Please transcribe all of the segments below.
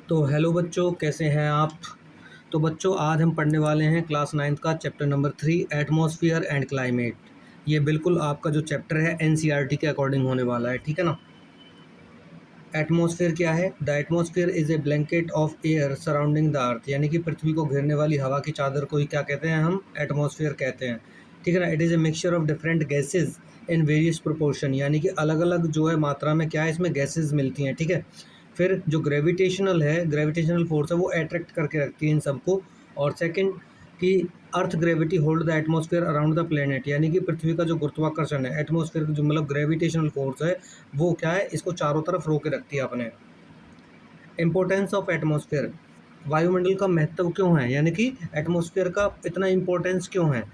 तो हेलो बच्चों, कैसे हैं आप। तो बच्चों, आज हम पढ़ने वाले हैं क्लास नाइन्थ का chapter number 3 atmosphere and climate. ये बिल्कुल आपका जो चैप्टर है एनसीईआरटी के अकॉर्डिंग होने वाला है, ठीक है ना। एटमॉस्फेयर क्या है? The atmosphere is a blanket of air surrounding the earth, यानी कि पृथ्वी को घेरने वाली हवा की चादर को ही क्या कहते हैं? हम एटमॉस्फेयर कहते हैं, ठीक है ना। It is a mixture of different gases in various proportion, यानी कि अलग अलग जो है मात्रा में क्या है, इसमें गैसेज मिलती हैं, ठीक है। फिर जो ग्रेविटेशनल फोर्स है वो अट्रैक्ट करके रखती है इन सबको। और सेकंड कि earth gravity hold the atmosphere around the planet, यानी कि पृथ्वी का जो गुरुत्वाकर्षण है, एटमॉस्फेयर जो मतलब ग्रेविटेशनल फोर्स है, वो क्या है, इसको चारों तरफ रोके रखती है अपने। इम्पोर्टेंस ऑफ एटमॉस्फेयर, वायुमंडल का महत्व क्यों है, यानी कि एटमॉस्फेयर का इतना इम्पोर्टेंस क्यों है।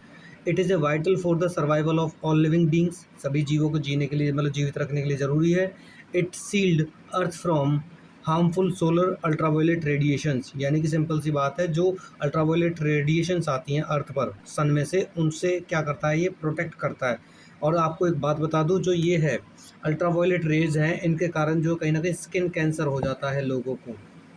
It is a vital for the survival of all living beings, सभी जीवों को जीने के लिए मतलब जीवित रखने के लिए ज़रूरी है। It shields earth from harmful solar ultraviolet radiations, यानी कि सिंपल सी बात है, जो अल्ट्रावायलेट रेडिएशंस आती हैं अर्थ पर सन में से, उनसे क्या करता है, ये प्रोटेक्ट करता है। और आपको एक बात बता दूं, जो ये है अल्ट्रावायलेट रेज हैं, इनके कारण जो कहीं ना कहीं स्किन कैंसर हो जाता है लोगों को,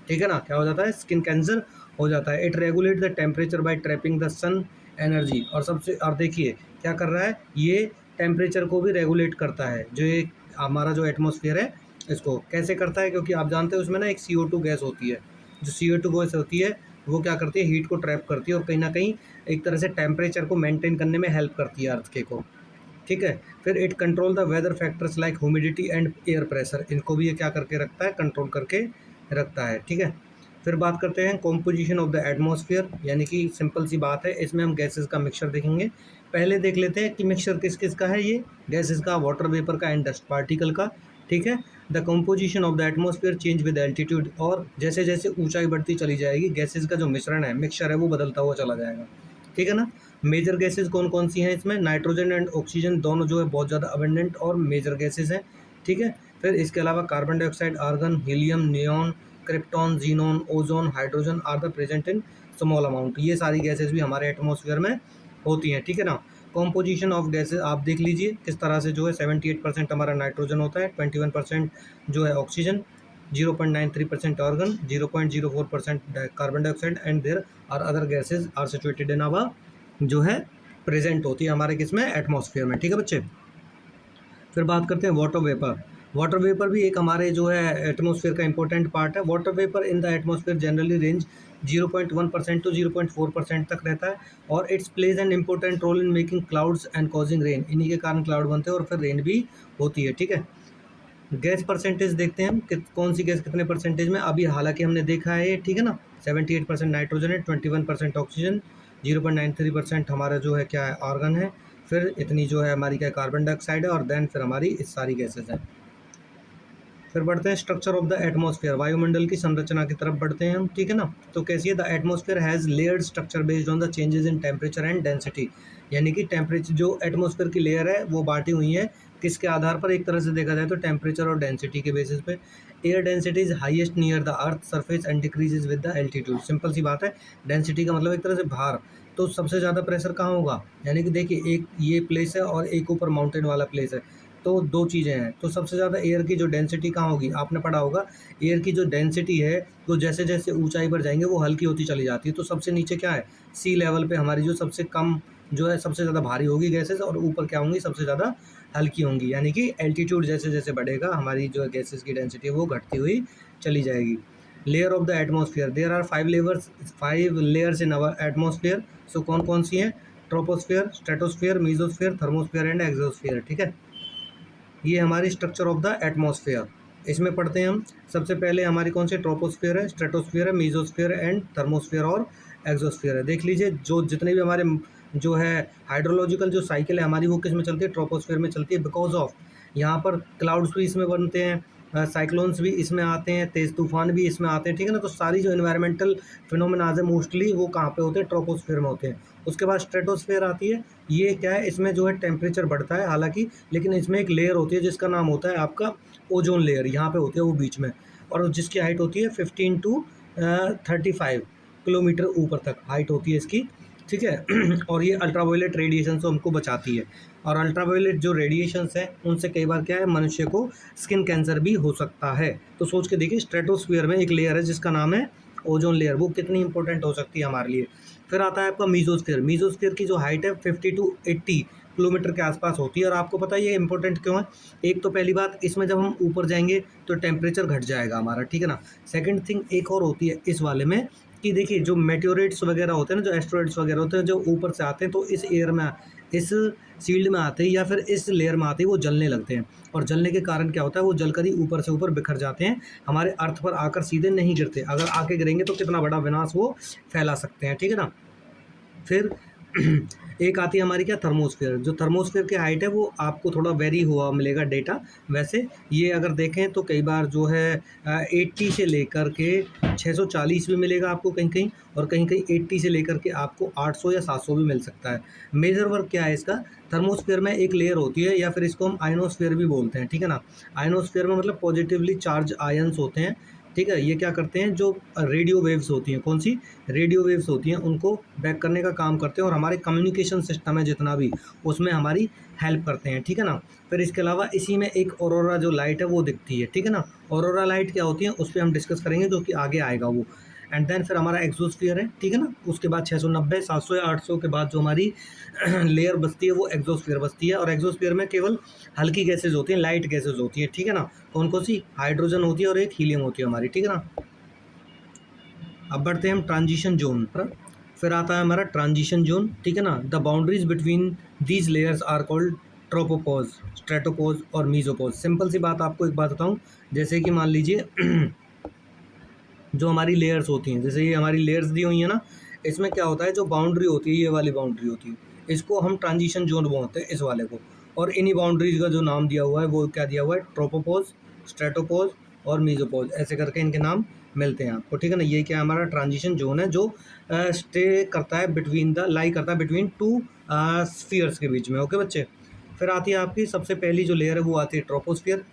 ठीक है ना। क्या हो जाता है? स्किन कैंसर हो जाता है। It regulate the temperature by trapping the sun energy, और देखिए क्या कर रहा है, ये टेम्परेचर को भी रेगुलेट करता है। जो ये हमारा जो एटमॉस्फेयर है, इसको कैसे करता है, क्योंकि आप जानते हैं उसमें ना एक CO2 गैस होती है। जो CO2 गैस होती है वो क्या करती है, हीट को ट्रैप करती है और कहीं ना कहीं एक तरह से टेम्परेचर को मेंटेन करने में हेल्प करती है अर्थ के को, ठीक है। फिर it control the weather factors like humidity and air pressure, इनको भी ये क्या करके रखता है, कंट्रोल करके रखता है, ठीक है। फिर बात करते हैं कॉम्पोजिशन ऑफ द एटमॉस्फेयर, यानी कि सिंपल सी बात है, इसमें हम गैसेस का मिक्सचर देखेंगे। पहले देख लेते हैं कि मिक्सचर किस किस का है, ये गैसेस का, वाटर वेपर का एंड डस्ट पार्टिकल का, ठीक है। The composition of the atmosphere change with altitude, और जैसे जैसे ऊंचाई बढ़ती चली जाएगी गैसेस का जो मिश्रण है, मिक्सचर है, वो बदलता हुआ चला जाएगा, ठीक है ना। मेजर गैसेस कौन कौन सी हैं इसमें? नाइट्रोजन एंड ऑक्सीजन दोनों जो है बहुत ज़्यादा अबेंडेंट और मेजर गैसेस हैं, ठीक है। फिर इसके अलावा carbon dioxide, argon, helium, neon, krypton, xenon, ozone, hydrogen are the present in small amount, ये सारी गैसेस भी हमारे एटमॉस्फेयर में होती हैं, ठीक है ना। कॉम्पोजिशन ऑफ गैसेस आप देख लीजिए किस तरह से, जो है 78% हमारा नाइट्रोजन होता है, 21% जो है oxygen, 0.93% argon, 0.04% carbon dioxide, and there are other gases are situated in our जो है प्रेजेंट होती है हमारे किसमें, एटमॉस्फेयर में, ठीक है बच्चे। फिर बात करते हैं वाटर वेपर। वाटर वेपर भी एक हमारे जो है एटमॉस्फेयर का इंपॉर्टेंट पार्ट है। Water vapour in the atmosphere generally range 0.1% to 0.4% तक रहता है, और it's plays an important role in making clouds and causing rain, इन्हीं के कारण क्लाउड बनते हैं और फिर रेन भी होती है, ठीक है। गैस परसेंटेज देखते हैं हम कि कौन सी गैस कितने परसेंटेज में, अभी हालांकि हमने देखा है ये, ठीक है ना। 78% नाइट्रोजन है, 21% ऑक्सीजन, 0.93% हमारा जो है क्या है, आर्गन है, फिर इतनी जो है हमारी क्या, कार्बन डाइऑक्साइड है, और देन फिर हमारी इस सारी गैसेज हैं। फिर बढ़ते हैं स्ट्रक्चर ऑफ द एटमॉस्फेयर, वायुमंडल की संरचना की तरफ बढ़ते हैं हम, ठीक है ना। तो कैसी है? The atmosphere has layered structure based on the changes in temperature and density, यानी कि टेम्परेचर, जो एटमॉस्फेयर की लेयर है वो बांटी हुई है किसके आधार पर, एक तरह से देखा जाए तो टेम्परेचर और डेंसिटी के बेसिस पे। Air density is highest near the earth surface and decreases with the altitude, simple सी बात है, डेंसिटी का मतलब एक तरह से भार। तो सबसे ज़्यादा प्रेशर कहाँ होगा, यानी कि देखिए एक ये प्लेस है और एक ऊपर माउंटेन वाला प्लेस है, तो दो चीज़ें हैं। तो सबसे ज़्यादा एयर की जो डेंसिटी कहाँ होगी, आपने पढ़ा होगा, एयर की जो डेंसिटी है वो जैसे जैसे ऊंचाई पर जाएंगे वो हल्की होती चली जाती है। तो सबसे नीचे क्या है, सी लेवल पे हमारी जो सबसे कम जो है सबसे ज़्यादा भारी होगी गैसेस, और ऊपर क्या होंगी, सबसे ज़्यादा हल्की होंगी, यानी कि एल्टीट्यूड जैसे जैसे बढ़ेगा हमारी जो गैसेस की डेंसिटी है वो घटती हुई चली जाएगी। Layer of the atmosphere, there are 5 layers in our atmosphere. So कौन कौन सी हैं? Troposphere, stratosphere, mesosphere, thermosphere and exosphere, ठीक है। ये हमारी स्ट्रक्चर ऑफ द एटमॉस्फेयर, इसमें पढ़ते हैं हम। सबसे पहले हमारी कौन सी, ट्रोपोस्फेयर है, स्ट्रेटोस्फेयर है, मीजोस्फेयर एंड थर्मोस्फेयर और एक्सोस्फेयर है। देख लीजिए जो जितने भी हमारे जो है हाइड्रोलॉजिकल जो साइकिल है हमारी, वो किस में चलती है, ट्रोपोस्फेयर में चलती है, बिकॉज ऑफ यहाँ पर क्लाउड्स भी इसमें बनते हैं, साइक्लोन्स भी इसमें आते हैं, तेज़ तूफान भी इसमें आते हैं, ठीक है ना। तो सारी जो इन्वायरमेंटल फिनोमेनाज है मोस्टली वो कहाँ पे होते हैं, ट्रोपोस्फेयर में होते हैं। उसके बाद स्ट्रेटोस्फेयर आती है, ये क्या है, इसमें जो है टेम्परेचर बढ़ता है हालांकि, लेकिन इसमें एक लेयर होती है जिसका नाम होता है आपका ओजोन लेयर, यहाँ पे होती है वो बीच में, और जिसकी हाइट होती है 15 टू 35 किलोमीटर ऊपर तक हाइट होती है इसकी, ठीक है। और ये अल्ट्रावायलेट रेडिएशन से हमको बचाती है, और अल्ट्रावायलेट जो रेडिएशंस है उनसे कई बार क्या है, मनुष्य को स्किन कैंसर भी हो सकता है। तो सोच के देखिए, स्ट्रेटोस्फीयर में एक लेयर है जिसका नाम है ओजोन लेयर, वो कितनी इंपॉर्टेंट हो सकती है हमारे लिए। फिर आता है आपका मीजोस्फीयर। मीजोस्फीयर की जो हाइट है 50 टू 80 किलोमीटर के आसपास होती है। और आपको पता है ये इंपॉर्टेंट क्यों है? एक तो पहली बात, इसमें जब हम ऊपर जाएंगे तो टेम्परेचर घट जाएगा हमारा, ठीक है ना। सेकंड थिंग एक और होती है इस वाले में, कि देखिए जो मेटेओराइट्स वगैरह होते हैं ना, जो एस्टेरॉइड्स वगैरह होते हैं, जो ऊपर से आते हैं तो इस एयर में, इस शील्ड में आते हैं या फिर इस लेयर में आते ही वो जलने लगते हैं। और जलने के कारण क्या होता है, वो जलकर ही ऊपर से ऊपर बिखर जाते हैं, हमारे अर्थ पर आकर सीधे नहीं गिरते। अगर आके गिरेंगे तो कितना बड़ा विनाश वो फैला सकते हैं, ठीक है ना। फिर एक आती है हमारी क्या, थर्मोस्फेयर। जो थर्मोस्फेयर की हाइट है वो आपको थोड़ा वेरी हुआ मिलेगा डेटा। वैसे ये अगर देखें तो कई बार जो है 80 से लेकर के 640 भी मिलेगा आपको कहीं कहीं, और कहीं कहीं 80 से लेकर के आपको 800 या 700 भी मिल सकता है। मेजर वर्क क्या है इसका, थर्मोस्फेयर में एक लेयर होती है, या फिर इसको हम आयनोस्फेयर भी बोलते हैं, ठीक है ना। आयनोस्फेयर में मतलब पॉजिटिवली चार्ज आयंस होते हैं, ठीक है। ये क्या करते हैं, जो रेडियो वेव्स होती हैं, कौन सी रेडियो वेव्स होती हैं, उनको बैक करने का काम करते हैं, और हमारे कम्युनिकेशन सिस्टम है जितना भी, उसमें हमारी हेल्प करते हैं, ठीक है ना। फिर इसके अलावा इसी में एक ऑरोरा जो लाइट है वो दिखती है, ठीक है ना। ऑरोरा लाइट क्या होती है उस पर हम डिस्कस करेंगे, जो कि आगे आएगा वो। एंड देन फिर हमारा एक्सोस्फीयर है, ठीक है ना। उसके बाद 690, 700 या 800 के बाद जो हमारी लेयर बचती है वो एक्सोस्फीयर बचती है। और एक्सोस्फीयर में केवल हल्की गैसेज होती हैं, लाइट गैसेज होती हैं, ठीक है ना। कौन कौन सी, हाइड्रोजन होती है और एक हीलियम होती है हमारी, ठीक है ना। अब बढ़ते हैं हम ट्रांजिशन जोन पर। फिर आता है हमारा ट्रांजिशन जोन, ठीक है ना। The boundaries between these layers are called tropopause, stratopause और मीजोपोज। सिंपल सी बात, आपको एक बात बताऊं, जैसे कि मान लीजिए जो हमारी लेयर्स होती हैं, जैसे ये हमारी लेयर्स दी हुई हैं ना, इसमें क्या होता है, जो बाउंड्री होती है, ये वाली बाउंड्री होती है, इसको हम ट्रांजिशन जोन बोलते हैं, इस वाले को। और इन्हीं बाउंड्रीज का जो नाम दिया हुआ है वो क्या दिया हुआ है, ट्रोपोपोज, स्ट्रेटोपोज और मीजोपोज, ऐसे करके इनके नाम मिलते हैं आपको, ठीक है ना। ये क्या है, हमारा ट्रांजिशन जोन है, जो स्टे करता है बिटवीन द, लाई करता है बिटवीन टू स्फीयर्स के बीच में, ओके बच्चे। फिर आती है आपकी सबसे पहली जो लेयर है वो आती है ट्रोपोस्फियर।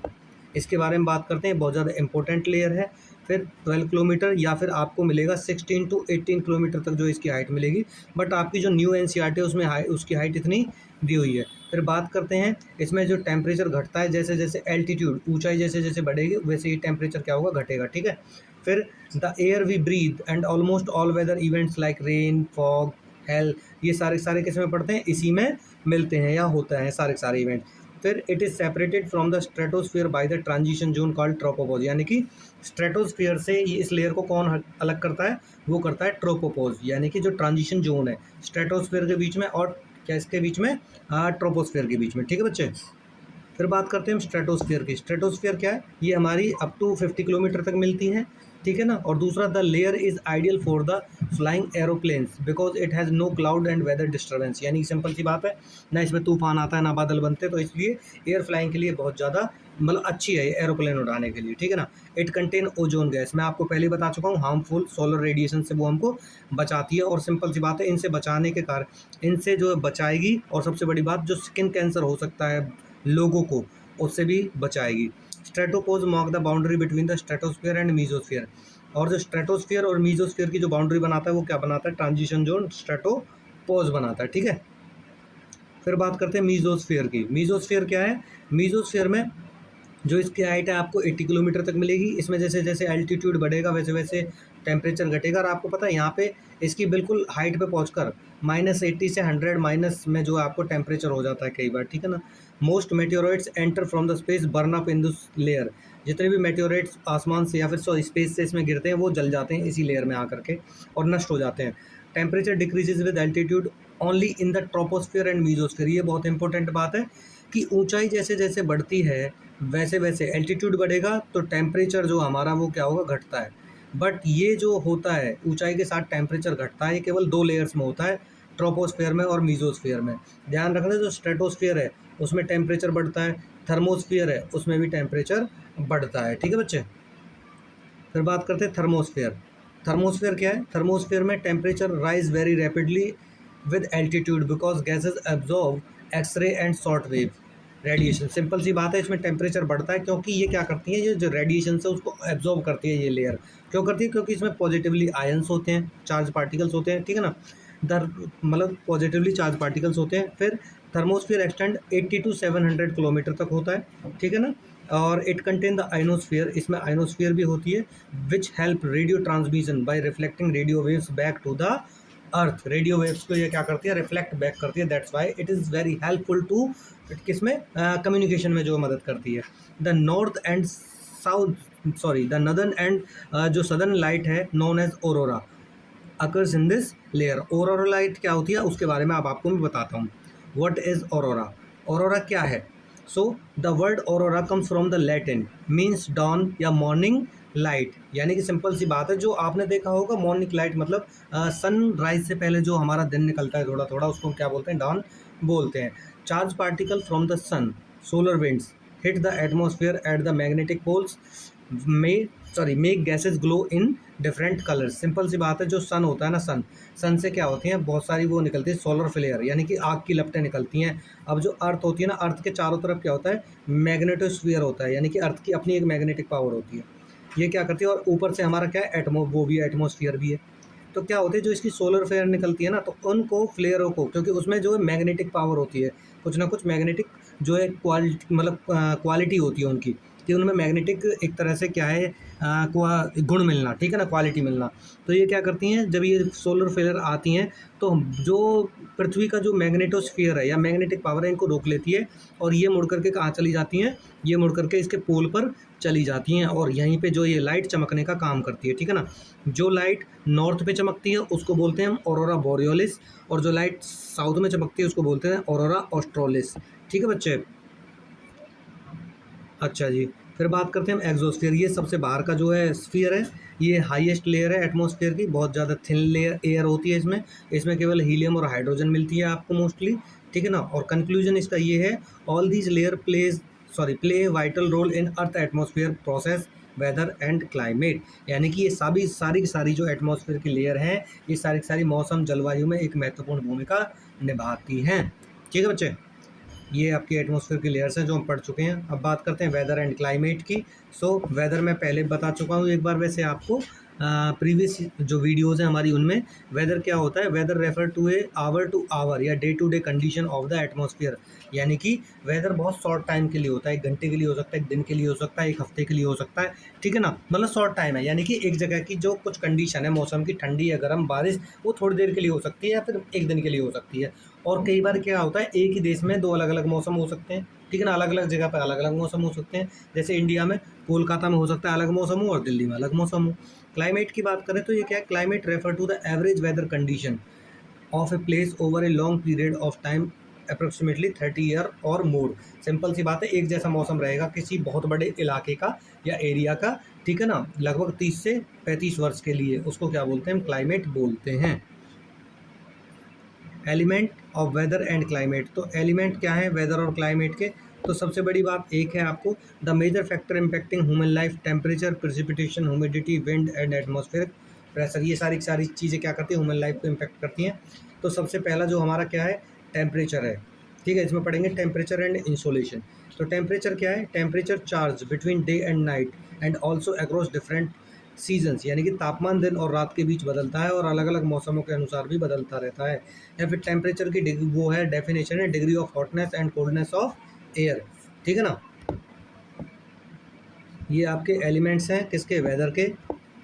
इसके बारे में बात करते हैं, बहुत ज़्यादा इंपॉर्टेंट लेयर है। फिर 12 किलोमीटर या फिर आपको मिलेगा 16 टू 18 किलोमीटर तक जो इसकी हाइट मिलेगी। बट आपकी जो न्यू एनसीईआरटी है उसमें उसकी हाइट इतनी दी हुई है। फिर बात करते हैं इसमें जो टेम्परेचर घटता है, जैसे जैसे एल्टीट्यूड, ऊंचाई जैसे जैसे बढ़ेगी वैसे ही टेम्परेचर क्या होगा, घटेगा, ठीक है। फिर the air we breathe and almost all weather events like rain, fog, hail, ये सारे सारे किस में पड़ते हैं, इसी में मिलते हैं या होता है सारे सारे इवेंट। फिर it is separated from the stratosphere by the transition zone called tropopause, यानी कि स्ट्रेटोस्फियर से ये इस लेयर को कौन अलग करता है, वो करता है ट्रोपोपोज, यानी कि जो ट्रांजिशन जोन है स्ट्रेटोस्फियर के बीच में और क्या इसके बीच में, ट्रोपोस्फियर के बीच में, ठीक है बच्चे। फिर बात करते हैं हम स्ट्रेटोस्फियर की। स्ट्रेटोस्फियर क्या है, ये हमारी अप टू 50 किलोमीटर तक मिलती है, ठीक है ना। और दूसरा, the layer is ideal for the flying aeroplanes because it has no cloud and weather disturbance, यानी सिंपल सी बात है, ना इसमें तूफान आता है ना बादल बनते, तो इसलिए एयर फ्लाइंग के लिए बहुत ज़्यादा मतलब अच्छी है एरोप्लेन उड़ाने के लिए, ठीक है ना। इट कंटेन ओजोन गैस, मैं आपको पहले बता चुका हूँ, हार्मफुल सोलर रेडिएशन से वो हमको बचाती है। और सिंपल सी बात है, इनसे बचाने के कारण, इनसे जो बचाएगी, और सबसे बड़ी बात, जो स्किन कैंसर हो सकता है लोगों को, उससे भी बचाएगी। Stratopause mark the boundary between the stratosphere and mesosphere. और जो स्ट्रेटोस्फियर और मीजोस्फियर की जो बाउंड्री बनाता है वो क्या बनाता है, ट्रांजिशन जोन स्ट्रेटोपोज बनाता है, ठीक है। फिर बात करते हैं मीजोस्फियर की। मीजोस्फियर क्या है, मीजोस्फियर में जो इसकी हाइट है आपको 80 किलोमीटर तक मिलेगी। इसमें जैसे जैसे एल्टीट्यूड बढ़ेगा वैसे वैसे टेम्परेचर घटेगा। और आपको पता है यहाँ पे इसकी बिल्कुल हाइट पे पहुँचकर -80 से 100 माइनस में जो आपको टेम्परेचर हो जाता है कई बार, ठीक है ना। Most meteorites enter from the space burn up in this layer. जितने भी मेटेओराइट्स आसमान से या फिर स्पेस से इसमें गिरते हैं वो जल जाते हैं इसी लेयर में आकर के और नष्ट हो जाते हैं। Temperature decreases with altitude only in the troposphere and mesosphere. ये बहुत इंपॉर्टेंट बात है कि ऊंचाई जैसे जैसे बढ़ती है वैसे वैसे एल्टीट्यूड बढ़ेगा तो टेम्परेचर जो हमारा वो क्या होगा, घटता है। बट ये जो होता है ऊंचाई के साथ टेम्परेचर घटता है, ये केवल दो लेयर्स में होता है, ट्रोपोस्फियर में और मीजोस्फियर में। ध्यान रखना, जो स्ट्रेटोस्फियर है उसमें टेम्परेचर बढ़ता है, थर्मोस्फियर है उसमें भी टेम्परेचर बढ़ता है, ठीक है बच्चे। फिर बात करते हैं थर्मोस्फियर। थर्मोस्फियर क्या है, थर्मोस्फियर में temperature rise very rapidly with altitude because gases absorb X ray and short wave radiation. Simple सी बात है, इसमें टेम्परेचर बढ़ता है क्योंकि ये क्या करती है, ये जो रेडिएशन है उसको एब्जॉर्व करती है ये लेयर। क्यों करती है, क्योंकि इसमें पॉजिटिवली आयंस होते हैं, चार्ज पार्टिकल्स होते हैं, ठीक है ना। द मतलब पॉजिटिवली चार्ज पार्टिकल्स होते हैं। फिर थर्मोस्फीयर एक्सटेंड 80 टू 700 किलोमीटर तक होता है, ठीक है ना। और इट कंटेन द आइनोस्फीयर, इसमें आइनोस्फीयर भी होती है, which help radio transmission by reflecting radio waves back to the earth. Radio waves को ये क्या करती है, रिफ्लेक्ट बैक करती है, that's why it is very helpful to किसमें, कम्युनिकेशन में जो मदद करती है। The north and south sorry the northern and जो सदर्न लाइट है known as aurora occurs in this layer. Aurora light क्या होती है उसके बारे में अब आपको मैं बताता हूँ। व्हाट इज ऑरोरा, ऑरोरा क्या है। So the word aurora comes from the Latin, means dawn या मॉर्निंग लाइट, यानी कि सिंपल सी बात है, जो आपने देखा होगा मॉर्निंग लाइट मतलब सनराइज से पहले जो हमारा दिन निकलता है थोड़ा थोड़ा, उसको क्या बोलते हैं, डॉन बोलते हैं। Charge particle from the sun solar winds hit the atmosphere at the magnetic poles में make gases glow in different colours. Simple सी बात है, जो सन होता है ना, सन से क्या होती हैं, बहुत सारी वो निकलती है सोलर फ्लेयर, यानी कि आग की लपटें निकलती हैं। अब जो अर्थ होती है ना, अर्थ के चारों तरफ क्या होता है, मैग्नेटोस्फीयर होता है, यानी कि अर्थ की अपनी एक मैग्नेटिक पावर होती है। ये क्या करती है, और ऊपर से हमारा क्या है, एटमो वो भी एटमोसफियर भी है। तो क्या होता है, जो इसकी सोलर फ्लेयर निकलती है ना, तो उनको फ्लेयरों को, क्योंकि उसमें जो है मैग्नेटिक पावर होती है, कुछ ना कुछ मैग्नेटिक जो है क्वालिटी, मतलब क्वालिटी होती है उनकी, कि उनमें मैग्नेटिक एक तरह से क्या है, गुण मिलना, ठीक है ना, क्वालिटी मिलना। तो ये क्या करती हैं, जब ये सोलर फ्लेयर आती हैं तो जो पृथ्वी का जो मैग्नेटोस्फीयर है या मैग्नेटिक पावर है, इनको रोक लेती है, और ये मुड़ करके कहाँ चली जाती हैं, ये मुड़ करके इसके पोल पर चली जाती हैं, और यहीं पे जो ये लाइट चमकने का काम करती है, ठीक है ना। जो लाइट नॉर्थ पे चमकती है उसको बोलते हैं हम ऑरोरा बोरियोलिस, और जो लाइट साउथ में चमकती है उसको बोलते हैं ऑरोरा ऑस्ट्रोलिस, ठीक है बच्चे। अच्छा जी, फिर बात करते हैं हम एग्जोस्फीयर। ये सबसे बाहर का जो है स्फीयर है, ये हाईएस्ट लेयर है एटमॉस्फेयर की, बहुत ज़्यादा थिन लेयर एयर होती है इसमें। इसमें केवल हीलियम और हाइड्रोजन मिलती है आपको मोस्टली, ठीक है ना। और कंक्लूजन इसका ये है, all these layer play vital role in earth atmosphere process weather and climate. यानी कि ये सभी सारी की सारी जो एटमॉस्फेयर की लेयर हैं, ये सारी की सारी मौसम जलवायु में एक महत्वपूर्ण भूमिका निभाती हैं, ठीक है बच्चे। ये आपकी एटमॉस्फेयर की लेयर्स हैं जो हम पढ़ चुके हैं। अब बात करते हैं वेदर एंड क्लाइमेट की। सो वेदर मैं पहले बता चुका हूँ एक बार वैसे आपको, प्रीवियस जो वीडियोज़ हैं हमारी उनमें। वेदर क्या होता है, weather refer to a hour to hour या day to day condition of the atmosphere. यानी कि वेदर बहुत शॉर्ट टाइम के लिए होता है, 1 घंटे के लिए हो सकता है, 1 दिन के लिए हो सकता है, 1 हफ्ते के लिए हो सकता है, ठीक है ना। मतलब शॉर्ट टाइम है, यानी कि एक जगह की जो कुछ कंडीशन है मौसम की, ठंडी या गर्म, बारिश, वो थोड़ी देर के लिए हो सकती है या फिर 1 दिन के लिए हो सकती है। और कई बार क्या होता है, एक ही देश में 2 अलग अलग मौसम हो सकते हैं, ठीक है ना, अलग अलग जगह पर अलग अलग मौसम हो सकते हैं। जैसे इंडिया में कोलकाता में हो सकता है अलग मौसम हो और दिल्ली में अलग मौसम हो। क्लाइमेट की बात करें तो ये क्या है, climate refer to the average weather condition of a place over a long period of time approximately 30 year और मोर। सिंपल सी बात है, एक जैसा मौसम रहेगा किसी बहुत बड़े इलाके का या एरिया का, ठीक है ना, लगभग 30 से 35 वर्ष के लिए, उसको क्या बोलते हैं, हम क्लाइमेट बोलते हैं। Element of weather and climate, तो एलिमेंट क्या है वेदर और क्लाइमेट के। तो सबसे बड़ी बात एक है आपको, the major factor impacting human life, temperature, precipitation, humidity, wind and atmospheric pressure. ये सारी सारी चीज़ें क्या करती हैं, ह्यूमन लाइफ को इम्पैक्ट करती हैं। तो सबसे पहला जो हमारा क्या है, टेम्परेचर है, ठीक है। इसमें पढ़ेंगे टेम्परेचर एंड इंसोलेशन। तो टेम्परेचर क्या है, temperature charge between day and night and also across different seasons, यानी कि तापमान दिन और रात के बीच बदलता है और अलग अलग मौसमों के अनुसार भी बदलता रहता है। या फिर टेम्परेचर की डिग्री वो है, डेफिनेशन है, degree of hotness and coldness of air, ठीक है ना। ये आपके एलिमेंट्स हैं किसके, वेदर के।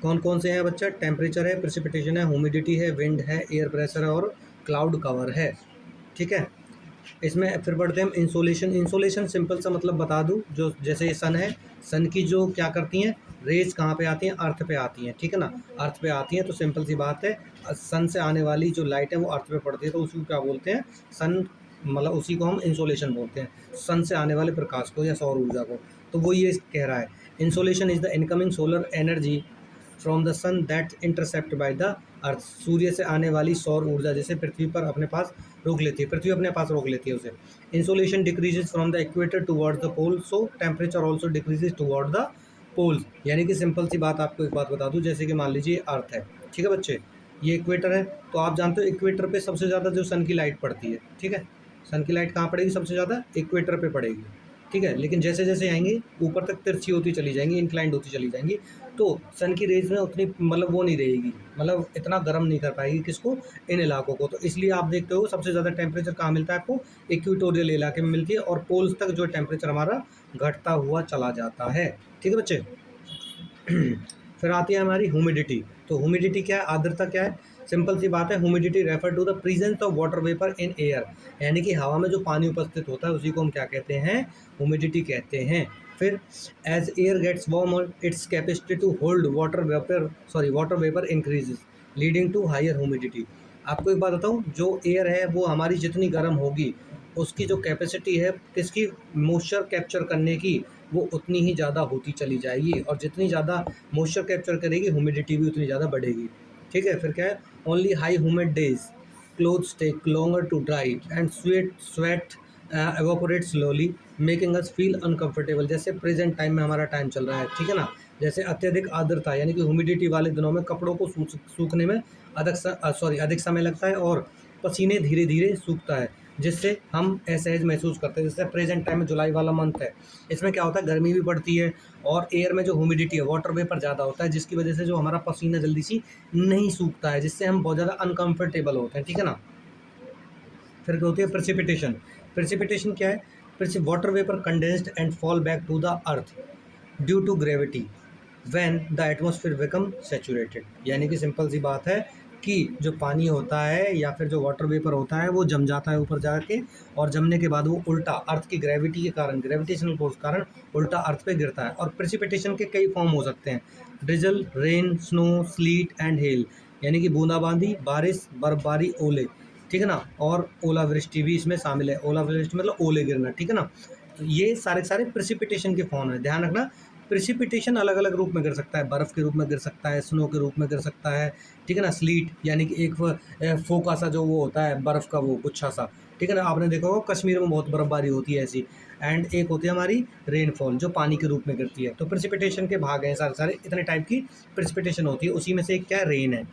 कौन कौन से हैं बच्चा, टेम्परेचर है, प्रेसिपिटेशन है, ह्यूमिडिटी है, विंड है, एयर प्रेशर है और क्लाउड कवर है, ठीक है। इसमें फिर बढ़ते हैं हम इंसोलेशन। इंसोलेशन सिंपल सा मतलब बता दूं, जो जैसे ये सन है, सन की जो क्या करती हैं, रेज कहाँ पे आती हैं, अर्थ पे आती हैं, ठीक है ना। अर्थ पे आती हैं तो सिंपल सी बात है, सन से आने वाली जो लाइट है वो अर्थ पे पड़ती है, तो उसको क्या बोलते हैं, सन, मतलब उसी को हम इंसोलेशन बोलते हैं, सन से आने वाले प्रकाश को या सौर ऊर्जा को। तो वो ये कह रहा है, insolation is the incoming solar energy from the sun that intercept by the earth. सूर्य से आने वाली सौर ऊर्जा जैसे पृथ्वी पर अपने पास रोक लेती है, पृथ्वी अपने पास रोक लेती है उसे। Insolation decreases from the equator towards the pole, so temperature also decreases toward the poles. यानी कि सिंपल सी बात आपको एक बात बता दूं, जैसे कि मान लीजिए अर्थ है, ठीक है बच्चे, ये इक्वेटर है, तो आप जानते हो इक्वेटर पे सबसे ज़्यादा जो सन की लाइट पड़ती है, ठीक है। सन की लाइट कहाँ पड़ेगी सबसे ज़्यादा, इक्वेटर पे पड़ेगी, ठीक है। लेकिन जैसे जैसे आएंगे ऊपर तक तिरछी होती चली जाएंगी, इंक्लाइंड होती चली जाएंगी, तो सन की रेज में उतनी मतलब वो नहीं रहेगी, मतलब इतना गर्म नहीं कर पाएगी किसको, इन इलाकों को। तो इसलिए आप देखते हो सबसे ज़्यादा टेम्परेचर कहाँ मिलता है आपको, इक्वेटोरियल इलाके में मिलती है, और पोल्स तक जो टेम्परेचर हमारा घटता हुआ चला जाता है। ठीक है बच्चे। फिर आती है हमारी ह्यूमिडिटी। तो ह्यूमिडिटी क्या है, आर्द्रता क्या है, सिंपल सी बात है, humidity refer to the presence of water vapour in air, यानी कि हवा में जो पानी उपस्थित होता है उसी को हम क्या कहते हैं, ह्यूमिडिटी कहते हैं। फिर as air gets warmer its capacity to hold water vapour increases leading to higher humidity. आपको एक बात बताऊं, जो एयर है वो हमारी जितनी गर्म होगी उसकी जो कैपेसिटी है किसकी, मॉइस्चर कैप्चर करने की, वो उतनी ही ज़्यादा होती चली जाएगी, और जितनी ज़्यादा मॉइस्चर कैप्चर करेगी ह्यूमिडिटी भी उतनी ज़्यादा बढ़ेगी। ठीक है। फिर क्या है, only high humid days clothes take longer to dry and sweat evaporate slowly making us feel uncomfortable. जैसे प्रेजेंट टाइम में हमारा टाइम चल रहा है, ठीक है ना, जैसे अत्यधिक आर्द्रता यानी कि ह्यूमिडिटी वाले दिनों में कपड़ों को सूखने में अधिक समय लगता है, और पसीने धीरे धीरे सूखता है, जिससे हम असहज महसूस करते हैं। जैसे प्रेजेंट टाइम में जुलाई वाला मंथ है, इसमें क्या होता है, गर्मी भी पड़ती है, और एयर में जो ह्यूमिडिटी है, वाटर वेपर ज़्यादा होता है, जिसकी वजह से जो हमारा पसीना जल्दी सी नहीं सूखता है, जिससे हम बहुत ज़्यादा अनकंफर्टेबल होते हैं। ठीक है ना। फिर क्या होती है प्रेसिपिटेशन। प्रेसिपिटेशन क्या है, water vapour condensed and fall back to the earth due to gravity when the atmosphere become saturated. यानी कि सिंपल सी बात है कि जो पानी होता है या फिर जो वाटर वेपर होता है वो जम जाता है ऊपर जाके, और जमने के बाद वो उल्टा अर्थ की ग्रेविटी के कारण, ग्रेविटेशनल फोर्स के कारण उल्टा अर्थ पे गिरता है। और प्रेसिपिटेशन के कई फॉर्म हो सकते हैं, drizzle, rain, snow, slit and hell, यानी कि बूंदाबांदी, बारिश, बर्फबारी, ओले। ठीक है ना। और ओलावृष्टि भी इसमें शामिल है, ओलावृष्टि मतलब ओले गिरना। ठीक है ना। तो ये सारे सारे प्रेसिपिटेशन के फॉर्म है, ध्यान रखना। प्रेसिपिटेशन अलग अलग रूप में गिर सकता है, बर्फ़ के रूप में गिर सकता है, स्नो के रूप में गिर सकता है। ठीक है ना। स्लीट यानी कि एक फोका सा जो वो होता है बर्फ़ का, वो गुच्छा सा। ठीक है ना। आपने देखा होगा कश्मीर में बहुत बर्फबारी होती है ऐसी। एंड एक होती है हमारी रेनफॉल जो पानी के रूप में गिरती है। तो प्रेसिपिटेशन के भाग हैं सारे सारे, इतने टाइप की प्रेसिपिटेशन होती है, उसी में से एक क्या है, रेन है।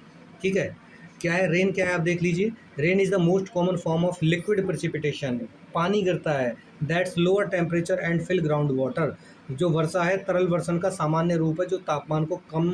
ठीक है। क्या है रेन, क्या है आप देख लीजिए। Rain is the most common form of liquid precipitation, पानी गिरता है, that's lower temperature and fill ground water. जो वर्षा है तरल वर्षण का सामान्य रूप है जो तापमान को कम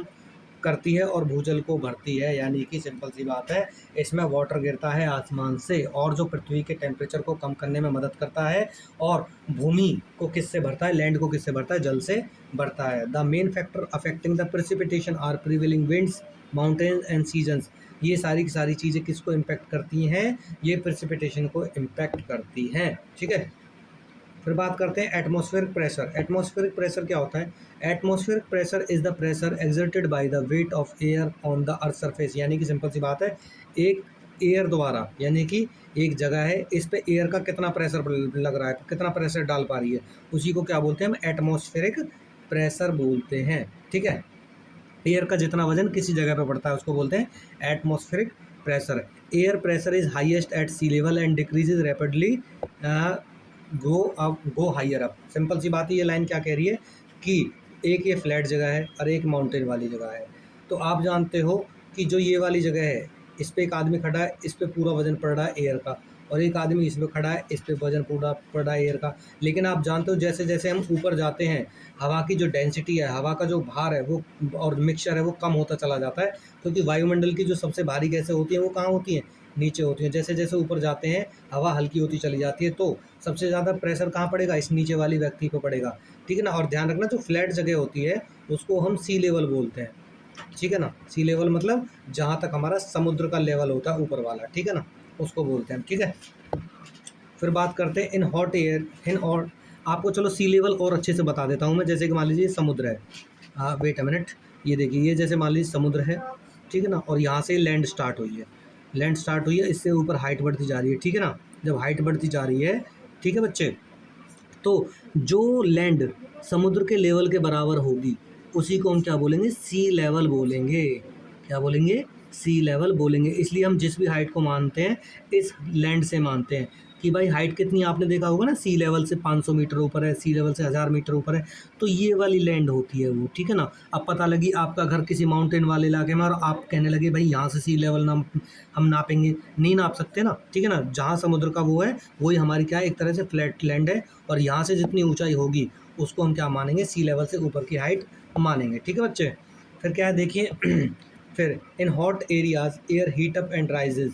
करती है और भूजल को भरती है। यानी कि सिंपल सी बात है, इसमें वाटर गिरता है आसमान से, और जो पृथ्वी के टेम्परेचर को कम करने में मदद करता है, और भूमि को किससे भरता है, लैंड को किससे भरता है, जल से भरता है। The main factor affecting the precipitation are prevailing winds, mountains and seasons. ये सारी की सारी चीज़ें किसको इम्पैक्ट करती हैं, ये प्रेसिपिटेशन को इम्पैक्ट करती हैं। ठीक है। फिर बात करते हैं एटमॉस्फेरिक प्रेशर। एटमॉस्फेरिक प्रेशर क्या होता है, atmospheric pressure is the pressure exerted by the weight of air on the earth surface. यानी कि सिंपल सी बात है, एक एयर द्वारा, यानी कि एक जगह है, इस पे एयर का कितना प्रेशर लग रहा है, कितना प्रेशर डाल पा रही है, उसी को क्या बोलते हैं, हम एटमॉस्फेरिक प्रेशर बोलते हैं। ठीक है। एयर का जितना वजन किसी जगह पे पड़ता है उसको बोलते हैं atmospheric pressure. Air pressure is highest at sea level and decreases rapidly go higher up. Simple सी बात है, ये लाइन क्या कह रही है कि एक ये फ्लैट जगह है और एक माउंटेन वाली जगह है। तो आप जानते हो कि जो ये वाली जगह है, इस पे एक आदमी खड़ा है, इस पे पूरा वजन पड़ रहा है एयर का, और एक आदमी इस पे खड़ा है, इस पे वजन पूरा पड़ रहा है एयर का। लेकिन आप जानते हो जैसे जैसे हम ऊपर जाते हैं, हवा की जो डेंसिटी है, हवा का जो भार है वो और मिक्सचर है वो कम होता चला जाता है, क्योंकि वायुमंडल की जो सबसे भारी गैसें होती हैं वो कहाँ होती हैं, नीचे होती हैं। जैसे जैसे ऊपर जाते हैं हवा हल्की होती चली जाती है, तो सबसे ज़्यादा प्रेशर कहाँ पड़ेगा, इस नीचे वाली व्यक्ति पर पड़ेगा। ठीक है ना। और ध्यान रखना, जो फ्लैट जगह होती है उसको हम सी लेवल बोलते हैं। ठीक है ना। सी लेवल मतलब जहाँ तक हमारा समुद्र का लेवल होता है ऊपर वाला, ठीक है ना, उसको बोलते हैं। ठीक है। फिर बात करते हैं इन हॉट एयर, इन और आपको चलो सी लेवल और अच्छे से बता देता हूँ मैं। जैसे कि मान लीजिए समुद्र है, हाँ वेट अ मिनट, ये देखिए, ये जैसे मान लीजिए समुद्र है, ठीक है ना, और यहाँ से लैंड स्टार्ट हुई है, लैंड स्टार्ट हुई है, इससे ऊपर हाइट बढ़ती जा रही है। ठीक है ना। जब हाइट बढ़ती जा रही है, ठीक है बच्चे, तो जो लैंड समुद्र के लेवल के बराबर होगी उसी को हम क्या बोलेंगे, सी लेवल बोलेंगे। क्या बोलेंगे, सी लेवल बोलेंगे। इसलिए हम जिस भी हाइट को मानते हैं इस लैंड से मानते हैं। कि भाई हाइट कितनी, आपने देखा होगा ना, सी लेवल से 500 मीटर ऊपर है, सी लेवल से 1000 मीटर ऊपर है, तो ये वाली लैंड होती है वो, ठीक है ना। अब पता लगी आपका घर किसी माउंटेन वाले इलाके में, और आप कहने लगे भाई यहाँ से सी लेवल नाम हम नापेंगे, नहीं नाप सकते ना, ठीक है ना। जहाँ समुद्र का वो है वही हमारी क्या है, एक तरह से फ्लैट लैंड है, और यहाँ से जितनी ऊंचाई होगी उसको हम क्या मानेंगे, सी लेवल से ऊपर की हाइट मानेंगे, ठीक है बच्चे। फिर क्या है देखिए फिर in hot areas air heat up and rises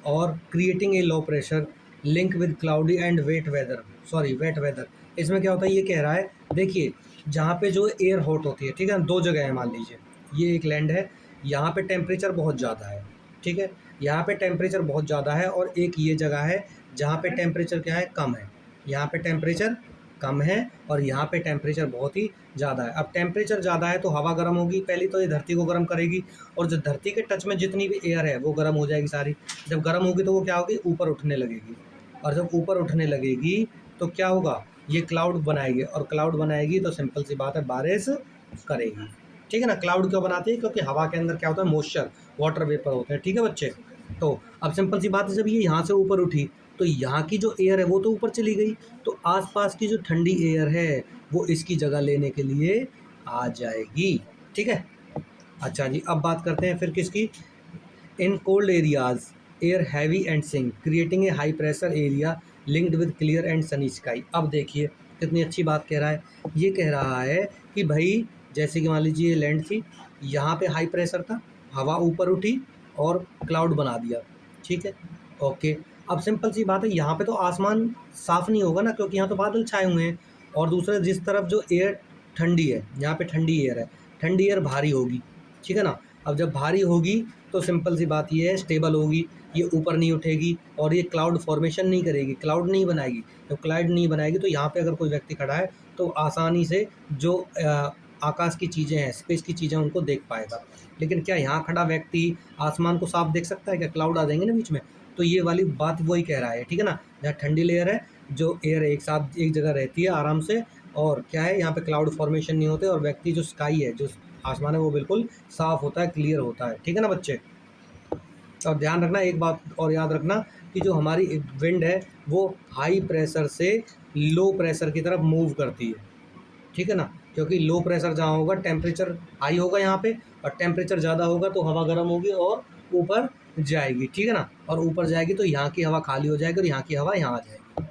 और creating a low pressure link with cloudy and wet weather. इसमें क्या होता है, ये कह रहा है देखिए, जहाँ पे जो एयर हॉट होती है, ठीक है, दो जगह है, मान लीजिए ये एक लैंड है, यहाँ पे टेम्परेचर बहुत ज़्यादा है, ठीक है, यहाँ पे टेम्परेचर बहुत ज़्यादा है, और एक ये जगह है जहाँ पे टेम्परेचर क्या है, कम है, यहाँ पे टेम्परेचर कम है और यहाँ पे टेम्परेचर बहुत ही ज़्यादा है। अब टेम्परेचर ज़्यादा है तो हवा गर्म होगी, पहली तो ये धरती को गर्म करेगी, और जो धरती के टच में जितनी भी एयर है वो गर्म हो जाएगी सारी। जब गर्म होगी तो वो क्या होगी, ऊपर उठने लगेगी, और जब ऊपर उठने लगेगी तो क्या होगा, ये क्लाउड बनाएगी, और क्लाउड बनाएगी तो सिंपल सी बात है, बारिश करेगी, ठीक है ना। क्लाउड क्यों बनाती है, क्योंकि हवा के अंदर क्या होता है, मॉइस्चर, वाटर वेपर होते हैं, ठीक है बच्चे। तो अब सिंपल सी बात है, जब ये यहाँ से ऊपर उठी तो यहाँ की जो एयर है वो तो ऊपर चली गई, तो आसपास की जो ठंडी एयर है वो इसकी जगह लेने के लिए आ जाएगी, ठीक है। अच्छा जी, अब बात करते हैं फिर किसकी, in cold areas air heavy and sink creating a high pressure area linked with clear and sunny sky. अब देखिए कितनी अच्छी बात कह रहा है, ये कह रहा है कि भाई जैसे कि मान लीजिए लैंड थी, यहाँ पे हाई प्रेशर था, हवा ऊपर उठी और क्लाउड बना दिया, ठीक है, ओके। अब सिंपल सी बात है, यहाँ पे तो आसमान साफ नहीं होगा ना, क्योंकि यहाँ तो बादल छाए हुए हैं, और दूसरे जिस तरफ जो एयर ठंडी है, यहाँ पे ठंडी एयर है, ठंडी एयर भारी होगी, ठीक है ना। अब जब भारी होगी तो सिंपल सी बात ये है, स्टेबल होगी, ये ऊपर नहीं उठेगी, और ये क्लाउड फॉर्मेशन नहीं करेगी, क्लाउड नहीं बनाएगी। जब क्लाउड नहीं बनाएगी तो यहाँ पे अगर कोई व्यक्ति खड़ा है तो आसानी से जो आकाश की चीज़ें हैं, स्पेस की चीज़ें, उनको देख पाएगा। लेकिन क्या यहाँ खड़ा व्यक्ति आसमान को साफ देख सकता है क्या, क्लाउड आ जाएंगे ना बीच में। तो ये वाली बात वही कह रहा है, ठीक है ना। जहाँ ठंडी लेयर है, जो एयर एक साथ एक जगह रहती है आराम से, और क्या है, यहाँ पे क्लाउड फॉर्मेशन नहीं होते, और व्यक्ति जो स्काई है, जो आसमान है, वो बिल्कुल साफ होता है, क्लियर होता है, ठीक है ना बच्चे। और ध्यान रखना एक बात और याद रखना, कि जो हमारी विंड है वो हाई प्रेशर से लो प्रेशर की तरफ मूव करती है, ठीक है ना। क्योंकि लो प्रेशर जहाँ होगा टेम्परेचर हाई होगा यहाँ पे, और टेम्परेचर ज़्यादा होगा तो हवा गर्म होगी और ऊपर जाएगी, ठीक है ना। और ऊपर जाएगी तो यहाँ की हवा खाली हो जाएगी और यहाँ की हवा यहाँ आ जाएगी,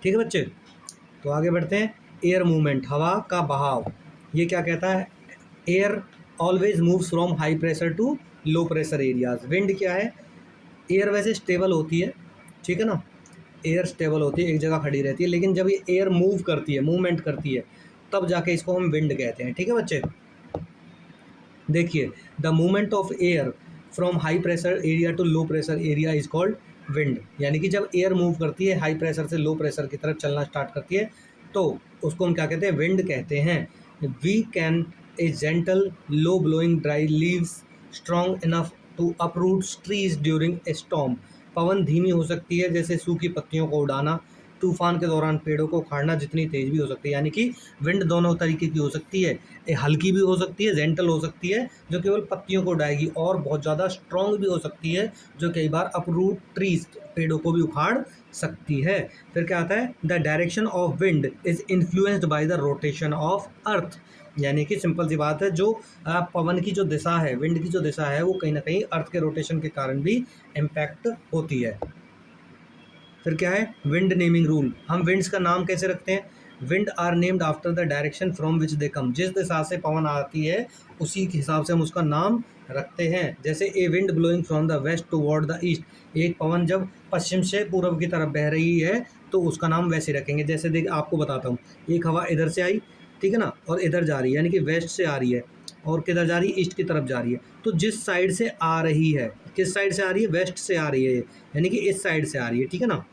ठीक है बच्चे। तो आगे बढ़ते हैं, एयर मूवमेंट, हवा का बहाव, ये क्या कहता है, air always moves from high pressure to low pressure areas. Wind क्या है, एयर वैसे स्टेबल होती है, ठीक है ना, एयर स्टेबल होती है, एक जगह खड़ी रहती है, लेकिन जब ये एयर मूव करती है, मूवमेंट करती है, तब जाके इसको हम विंड कहते हैं, ठीक है बच्चे। देखिए, the movement of air from high pressure area to low pressure area is called wind. यानी कि जब एयर मूव करती है हाई प्रेशर से लो प्रेशर की तरफ चलना स्टार्ट करती है, तो उसको हम क्या कहते हैं, विंड कहते हैं। We can a gentle low blowing dry leaves strong enough to uproot trees during a storm. पवन धीमी हो सकती है, जैसे सूखी पत्तियों को उड़ाना, तूफान के दौरान पेड़ों को उखाड़ना जितनी तेज भी हो सकती है। यानी कि विंड दोनों तरीके की हो सकती है, हल्की भी हो सकती है, जेंटल हो सकती है, जो केवल पत्तियों को उड़ाएगी, और बहुत ज़्यादा स्ट्रॉन्ग भी हो सकती है, जो कई बार अपरूट ट्रीज, पेड़ों को भी उखाड़ सकती है। फिर क्या आता है, the direction of wind is influenced by the rotation of earth. यानी कि सिंपल सी बात है, जो पवन की जो दिशा है, विंड की जो दिशा है, वो कहीं ना कहीं अर्थ के रोटेशन के कारण भी इम्पैक्ट होती है। फिर क्या है, विंड नेमिंग रूल, हम विंड्स का नाम कैसे रखते हैं, wind are named after the direction from which they come. जिस दिशा से पवन आती है उसी के हिसाब से हम उसका नाम रखते हैं। जैसे a wind blowing from the west toward the east, एक पवन जब पश्चिम से पूर्व की तरफ बह रही है तो उसका नाम वैसे रखेंगे। जैसे देख आपको बताता हूँ, एक हवा इधर से आई, ठीक है ना, और इधर जा रही है, यानी कि वेस्ट से आ रही है, और किधर जा रही है, ईस्ट की तरफ जा रही है। तो जिस साइड से आ रही है, किस साइड से आ रही है, वेस्ट से आ रही है, यानी कि इस साइड से आ रही है, ठीक है ना,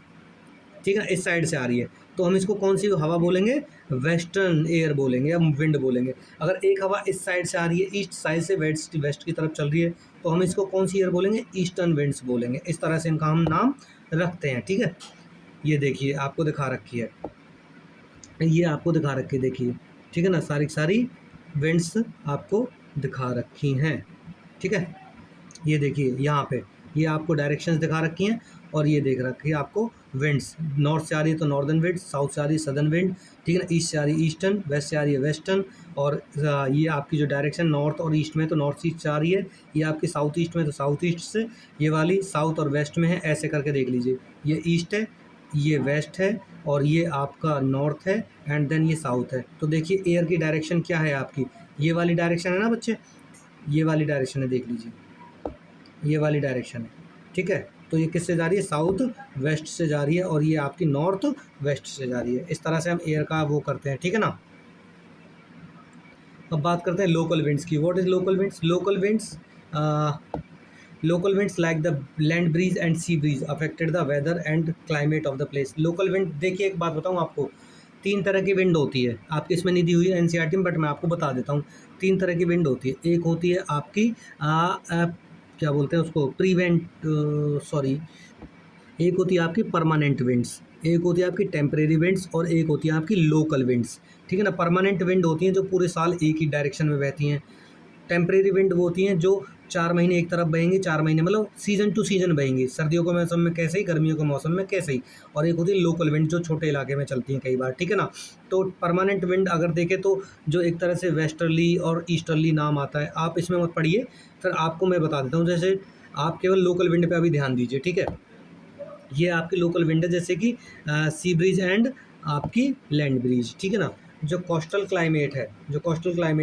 ठीक है, इस साइड से आ रही है, तो हम इसको कौन सी हवा बोलेंगे, वेस्टर्न एयर बोलेंगे या विंड बोलेंगे। अगर एक हवा इस साइड से आ रही है, ईस्ट साइड से वेस्ट की तरफ चल रही है, तो हम इसको कौन सी एयर बोलेंगे, ईस्टर्न विंड्स बोलेंगे। इस तरह से इनका हम नाम रखते हैं, ठीक है। ये देखिए आपको दिखा रखी है, ये आपको दिखा रखी है, देखिए, ठीक है ना, सारी की सारी विंड्स आपको दिखा रखी हैं, ठीक है। ये देखिए यहाँ पे, ये आपको डायरेक्शंस दिखा रखी हैं, और ये देख रखी है आपको विंड्स, नॉर्थ से आ रही है तो नॉर्दर्न विंड, साउथ से आ रही है सदर्न विंड, ठीक है ना, ईस्ट से आ रही है ईस्टर्न, वेस्ट से आ रही है वेस्टर्न, और ये आपकी जो डायरेक्शन नॉर्थ और ईस्ट में तो नॉर्थ ईस्ट से आ रही है, ये आपकी साउथ ईस्ट में तो साउथ ईस्ट से, ये वाली साउथ और वेस्ट में है, ऐसे करके देख लीजिए, ये ईस्ट है, ये वेस्ट है, और ये आपका नॉर्थ है, एंड देन ये साउथ है। तो देखिए एयर की डायरेक्शन क्या है आपकी, ये वाली डायरेक्शन है ना बच्चे, ये वाली डायरेक्शन है, देख लीजिए ये वाली डायरेक्शन है, ठीक है। तो ये किससे जा रही है, साउथ वेस्ट से जा रही है, और ये आपकी नॉर्थ वेस्ट से जा रही है। इस तरह से हम एयर का वो करते हैं, ठीक है ना। अब बात करते हैं लोकल विंड्स की। What is local winds? Local winds like the land breeze and sea breeze affected the weather and climate of the place. Local wind, देखिए एक बात बताऊँ आपको, तीन तरह की विंड होती है, आपकी इसमें नहीं दी हुई है एनसीईआरटी में, बट मैं आपको बता देता हूँ। तीन तरह की विंड होती है। एक होती है आपकी क्या बोलते हैं उसको, एक होती है आपकी परमानेंट विंड्स, एक होती है आपकी टेम्परेरी विंड्स, और एक होती है आपकी लोकल विंड्स, ठीक है ना। परमानेंट विंड होती हैं जो पूरे साल एक ही डायरेक्शन में बहती हैं। टेम्परेरी विंड वो होती हैं जो 4 महीने एक तरफ बहेंगी, 4 महीने मतलब सीजन टू सीजन बहेंगी, सर्दियों के मौसम में कैसे ही, गर्मियों के मौसम में कैसे ही। और एक होती है लोकल विंड जो छोटे इलाके में चलती हैं कई बार, ठीक है ना। तो परमानेंट विंड अगर देखें तो जो एक तरह से वेस्टर्ली और ईस्टर्ली नाम आता है, आप इसमें मत पढ़िए, फिर आपको मैं बता देता हूँ। जैसे आप केवल लोकल विंड पे अभी ध्यान दीजिए, ठीक है। ये आपकी लोकल विंड है, जैसे कि सी ब्रीज एंड आपकी लैंड ब्रीज, ठीक है ना। जो कोस्टल क्लाइमेट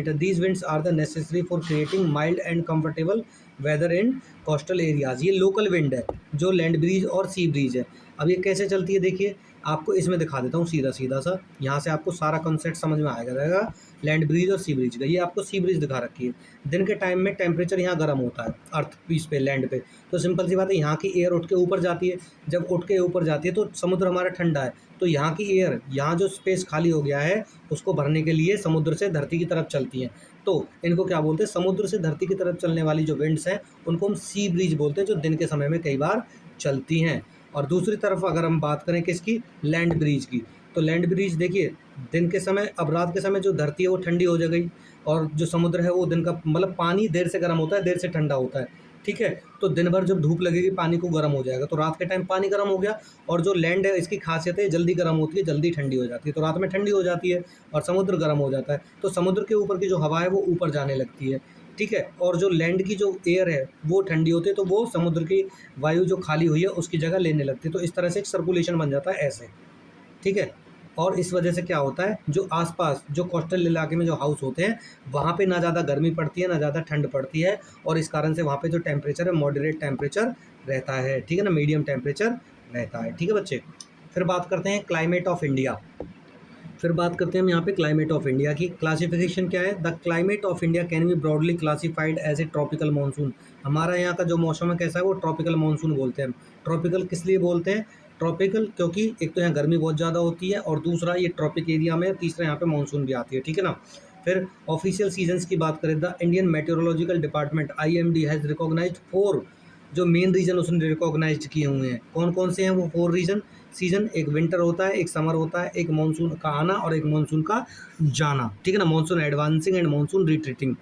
है, these winds are the necessary for creating mild and comfortable weather in coastal areas. ये लोकल विंड है जो लैंड ब्रीज और सी ब्रीज है। अब ये कैसे चलती है देखिए, आपको इसमें दिखा देता हूँ सीधा सीधा सा, यहाँ से आपको सारा कॉन्सेप्ट समझ में आएगा रहेगा लैंड ब्रीज और सी ब्रीज का। ये आपको सी ब्रीज दिखा रखी है। दिन के टाइम में टेम्परेचर यहाँ गर्म होता है अर्थ पीस पे, लैंड पे, तो सिंपल सी बात है, यहाँ की एयर उठ के ऊपर जाती है। जब उठ के ऊपर जाती है तो समुद्र हमारा ठंडा है, तो यहाँ की एयर, यहाँ जो स्पेस खाली हो गया है उसको भरने के लिए समुद्र से धरती की तरफ चलती हैं। तो इनको क्या बोलते हैं, समुद्र से धरती की तरफ चलने वाली जो विंड्स हैं उनको हम सी ब्रीज बोलते हैं, जो दिन के समय में कई बार चलती हैं। और दूसरी तरफ अगर हम बात करें किसकी, लैंड ब्रीज की, तो लैंड ब्रीज देखिए दिन के समय, अब रात के समय जो धरती है वो ठंडी हो जाएगी, और जो समुद्र है वो दिन का मतलब पानी देर से गर्म होता है, देर से ठंडा होता है, ठीक है। तो दिन भर जब धूप लगेगी पानी को गर्म हो जाएगा, तो रात के टाइम पानी गर्म हो गया, और जो लैंड है इसकी खासियत है जल्दी गर्म होती है, जल्दी ठंडी हो जाती है, तो रात में ठंडी हो जाती है और समुद्र गर्म हो जाता है, तो समुद्र के ऊपर की जो हवा है वो ऊपर जाने लगती है, ठीक है। और जो लैंड की जो एयर है वो ठंडी होती है, तो वो समुद्र की वायु जो खाली हुई है उसकी जगह लेने लगती है, तो इस तरह से एक सर्कुलेशन बन जाता है ऐसे, ठीक है। और इस वजह से क्या होता है, जो आसपास जो कोस्टल इलाके में जो हाउस होते हैं वहाँ पे ना ज़्यादा गर्मी पड़ती है ना ज़्यादा ठंड पड़ती है, और इस कारण से वहाँ पे जो टेम्परेचर है मॉडरेट टेम्परेचर रहता है, ठीक है ना, मीडियम टेम्परेचर रहता है, ठीक है बच्चे। फिर बात करते हैं क्लाइमेट ऑफ इंडिया। फिर बात करते हैं हम यहाँ पे क्लाइमेट ऑफ इंडिया की। क्लासिफिकेशन क्या है, the climate of India can be broadly classified as a tropical monsoon. हमारा यहाँ का जो मौसम है कैसा है, वो ट्रॉपिकल मानसून बोलते हैं हम। ट्रॉपिकल किस लिए बोलते हैं, ट्रॉपिकल क्योंकि एक तो यहाँ गर्मी बहुत ज़्यादा होती है, और दूसरा ये ट्रॉपिक एरिया में, तीसरा यहाँ पे मानसून भी आती है, ठीक है ना। फिर ऑफिशियल सीजन्स की बात करें, the Indian meteorological department IMD has recognised 4 जो मेन रीजन उसने रिकॉग्नाइज किए हुए हैं। कौन कौन से हैं वो 4 रीजन सीजन, एक विंटर होता है, एक समर होता है, एक मानसून का आना और एक मानसून का जाना, ठीक है ना, monsoon advancing and monsoon retreating.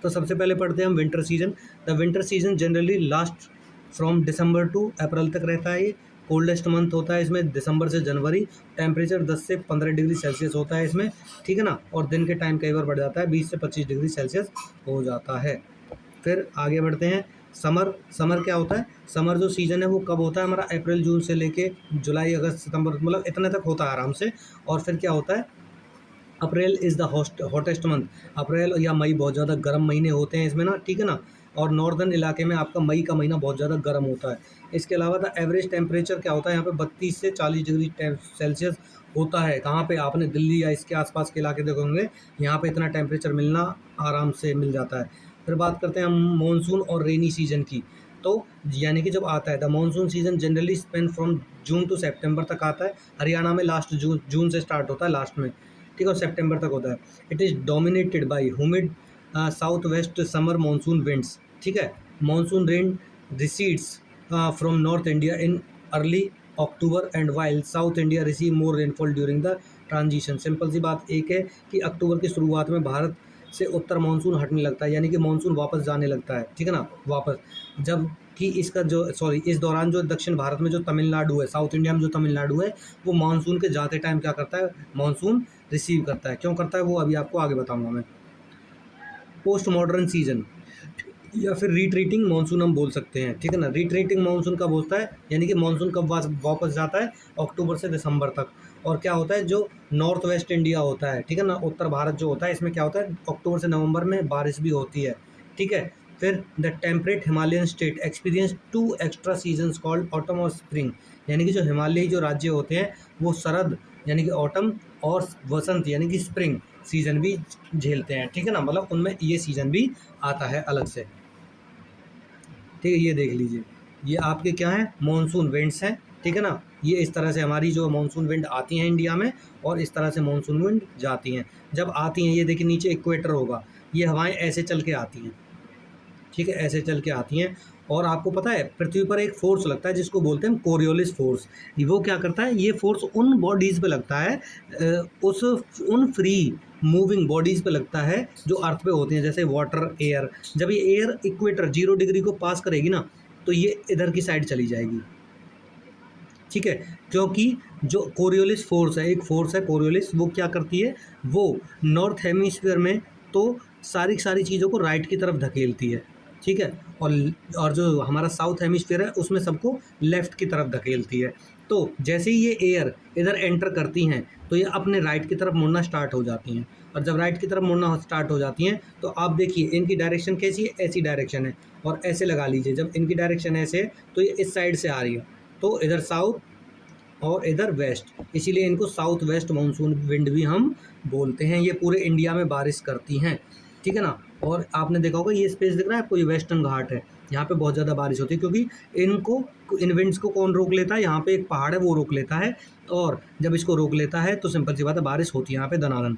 तो सबसे पहले पढ़ते हैं हम winter season. The winter season generally last from December to April तक रहता है। ये कोल्डेस्ट मंथ होता है इसमें दिसंबर से जनवरी। टेम्परेचर 10 से 15 डिग्री सेल्सियस होता है इसमें, ठीक है ना, और दिन के टाइम कई बार बढ़ जाता है, 20 से 25 डिग्री सेल्सियस हो जाता है। फिर आगे बढ़ते हैं, समर। समर क्या होता है, समर जो सीज़न है वो कब होता है हमारा, अप्रैल जून से लेके जुलाई अगस्त सितंबर, मतलब इतने तक होता है आराम से। और फिर क्या होता है, April is the hottest month. अप्रैल या मई बहुत ज़्यादा गर्म महीने होते हैं इसमें ना, ठीक है ना। और नॉर्दर्न इलाके में आपका मई का महीना बहुत ज़्यादा गर्म होता है। इसके अलावा द एवरेज टेम्परेचर क्या होता है यहाँ पे 32 से 40 डिग्री सेल्सियस होता है। कहाँ पे, आपने दिल्ली या इसके आसपास के इलाके देखे होंगे, यहाँ पे इतना टेम्परेचर मिलना आराम से मिल जाता है। फिर बात करते हैं हम मानसून और रेनी सीजन की। तो यानी कि जब आता है, the monsoon season generally span from June to September तक आता है। हरियाणा में लास्ट जून से स्टार्ट होता है लास्ट में, ठीक है, सितंबर तक होता है। It is dominated by humid south west summer monsoon winds, ठीक है। Monsoon rain recedes from north India in early October and while south India receive more rainfall during the transition. Simple सी बात एक है कि अक्टूबर की शुरुआत में भारत से उत्तर मानसून हटने लगता है, यानी कि मानसून वापस जाने लगता है, ठीक है ना, वापस। जब कि इसका जो इस दौरान जो दक्षिण भारत में जो तमिलनाडु है, साउथ इंडिया में जो तमिलनाडु है, वो मानसून के जाते टाइम क्या करता है, मानसून रिसीव करता है। क्यों करता है वो अभी आपको आगे बताऊंगा मैं। पोस्ट मॉडर्न सीजन या फिर रिट्रीटिंग मानसून हम बोल सकते हैं, ठीक है ना। रिट्रीटिंग मानसून कब होता है, यानी कि मानसून कब वापस जाता है, अक्टूबर से दिसंबर तक। और क्या होता है, जो नॉर्थ वेस्ट इंडिया होता है, ठीक है ना, उत्तर भारत जो होता है, इसमें क्या होता है, अक्टूबर से नवंबर में बारिश भी होती है, ठीक है। फिर the temperate Himalayan state experience 2 extra seasons called autumn और स्प्रिंग, यानी कि जो हिमालयी जो राज्य होते हैं वो शरद यानी कि ऑटम और वसंत यानी कि स्प्रिंग सीजन भी झेलते हैं, ठीक है ना, मतलब उनमें ये सीजन भी आता है अलग से, ठीक है। ये देख लीजिए, ये आपके क्या है, मानसून विंड्स हैं, ठीक है ना। ये इस तरह से हमारी जो मानसून विंड आती हैं इंडिया में, और इस तरह से मानसून विंड जाती हैं। जब आती हैं, ये देखिए नीचे इक्वेटर होगा, ये हवाएं ऐसे चल के आती हैं, ठीक है, ऐसे चल के आती हैं। और आपको पता है पृथ्वी पर एक फोर्स लगता है जिसको बोलते हैं कोरियोलिस फोर्स। वो क्या करता है, ये फोर्स उन बॉडीज़ पे लगता है, उस उन फ्री मूविंग बॉडीज़ पे लगता है जो अर्थ पे होती हैं, जैसे वाटर, एयर। जब ये एयर इक्वेटर 0 डिग्री को पास करेगी ना, तो ये इधर की साइड चली जाएगी, ठीक है। क्योंकि जो कोरियोलिस फोर्स है, एक फोर्स है कोरियोलिस, वो क्या करती है, वो नॉर्थ हेमिस्फीयर में तो सारी सारी चीज़ों को राइट की तरफ धकेलती है, ठीक है। और जो हमारा साउथ हेमिस्फीयर है उसमें सबको लेफ्ट की तरफ धकेलती है। तो जैसे ही ये एयर इधर एंटर करती हैं तो ये अपने राइट की तरफ मुड़ना स्टार्ट हो जाती हैं। और जब राइट की तरफ मुड़ना स्टार्ट हो जाती हैं तो आप देखिए इनकी डायरेक्शन कैसी है, ऐसी डायरेक्शन है। और ऐसे लगा लीजिए, जब इनकी डायरेक्शन ऐसे है तो ये इस साइड से आ रही है, तो इधर साउथ और इधर वेस्ट, इसीलिए इनको साउथ वेस्ट मानसून विंड भी हम बोलते हैं। ये पूरे इंडिया में बारिश करती हैं, ठीक है ना। और आपने देखा होगा ये स्पेस दिख रहा है आपको, ये वेस्टर्न घाट है, यहाँ पे बहुत ज़्यादा बारिश होती है, क्योंकि इनको इन विंड्स को कौन रोक लेता है, यहाँ पे एक पहाड़ है वो रोक लेता है। और जब इसको रोक लेता है तो सिंपल सी बात है, बारिश होती है यहाँ पे दनादन।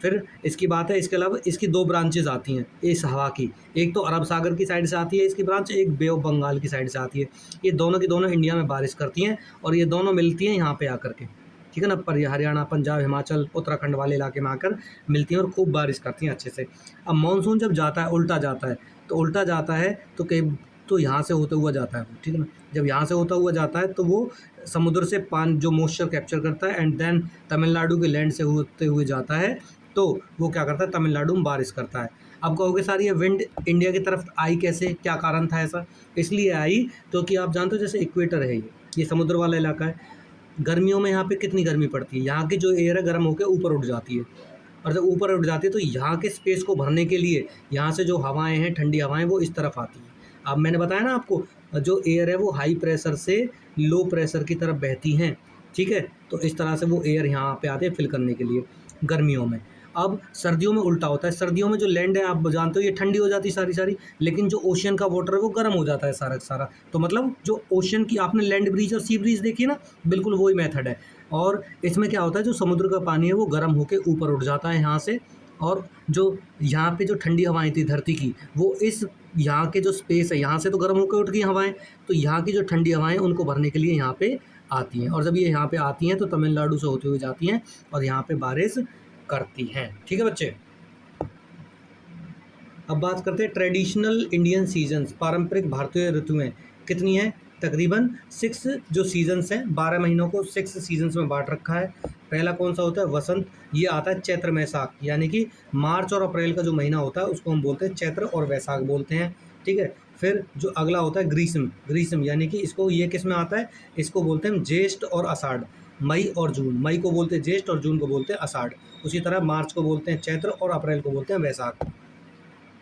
फिर इसकी बात है, इसके अलावा इसकी 2 ब्रांचेज आती हैं इस हवा की। एक तो अरब सागर की साइड से आती है इसकी ब्रांच, एक बे ऑफ बंगाल की साइड से आती है। ये दोनों की दोनों इंडिया में बारिश करती हैं, और ये दोनों मिलती हैं यहाँ पे आकर के, ठीक है ना। पर हरियाणा, पंजाब, हिमाचल, उत्तराखंड वाले इलाके में आकर मिलती हैं और खूब बारिश करती हैं अच्छे से। अब मानसून जब जाता है, उल्टा जाता है, तो उल्टा जाता है तो कई तो यहाँ से होते हुआ जाता है, ठीक है ना। जब यहाँ से होता हुआ जाता है तो वो समुद्र से पानी जो मॉइस्चर कैप्चर करता है, एंड देन तमिलनाडु के लैंड से होते हुए जाता है, तो वो क्या करता है, तमिलनाडु में बारिश करता है। अब कहोगे सर ये विंड इंडिया की तरफ आई कैसे, क्या कारण था ऐसा? इसलिए आई क्योंकि आप जानते हो जैसे इक्वेटर है, ये समुद्र वाला इलाका है। गर्मियों में यहाँ पे कितनी गर्मी पड़ती है, यहाँ की जो एयर है गर्म होकर ऊपर उठ जाती है, और जब ऊपर उठ जाती है तो यहाँ के स्पेस को भरने के लिए यहाँ से जो हवाएं हैं, ठंडी हवाएं, वो इस तरफ आती हैं। अब मैंने बताया ना आपको, जो एयर है वो हाई प्रेशर से लो प्रेशर की तरफ बहती हैं, ठीक है। तो इस तरह से वो एयर यहाँ पे आते हैं फिल करने के लिए गर्मियों में। अब सर्दियों में उल्टा होता है, सर्दियों में जो लैंड है आप जानते हो ये ठंडी हो जाती है सारी सारी, लेकिन जो ओशियन का वाटर है वो गर्म हो जाता है सारा सारा। तो मतलब जो ओशियन की आपने लैंड ब्रिज और सी ब्रिज देखी ना, बिल्कुल वही मेथड है। और इसमें क्या होता है, जो समुद्र का पानी है वो गर्म होकर ऊपर उठ जाता है यहाँ से, और जो यहाँ पे जो ठंडी हवाएं थी धरती की, वो इस यहाँ के जो स्पेस है यहाँ से तो गर्म होकर उठ गई हवाएं, तो यहाँ की जो ठंडी हवाएं उनको भरने के लिए यहाँ पे आती हैं। और जब ये यहाँ पे आती हैं तो तमिलनाडु से होते हुए जाती हैं और यहाँ पे बारिश करती हैं, ठीक है बच्चे। अब बात करते हैं ट्रेडिशनल इंडियन सीजन्स, पारंपरिक भारतीय ऋतुएं कितनी हैं, तकरीबन 6 जो सीजन्स हैं, 12 महीनों को 6 सीजन्स में बांट रखा है। पहला कौन सा होता है, वसंत, ये आता है चैत्र वैशाख, यानी कि मार्च और अप्रैल का जो महीना होता है उसको हम बोलते हैं चैत्र और वैशाख बोलते हैं, ठीक है। फिर जो अगला होता है ग्रीष्म, ग्रीष्म यानी कि इसको ये किस में आता है, इसको बोलते हैं ज्येष्ठ और आषाढ़, मई और जून, मई को बोलते हैं ज्येष्ठ और जून को बोलते हैं आषाढ़। उसी तरह मार्च को बोलते हैं चैत्र और अप्रैल को बोलते हैं वैशाख।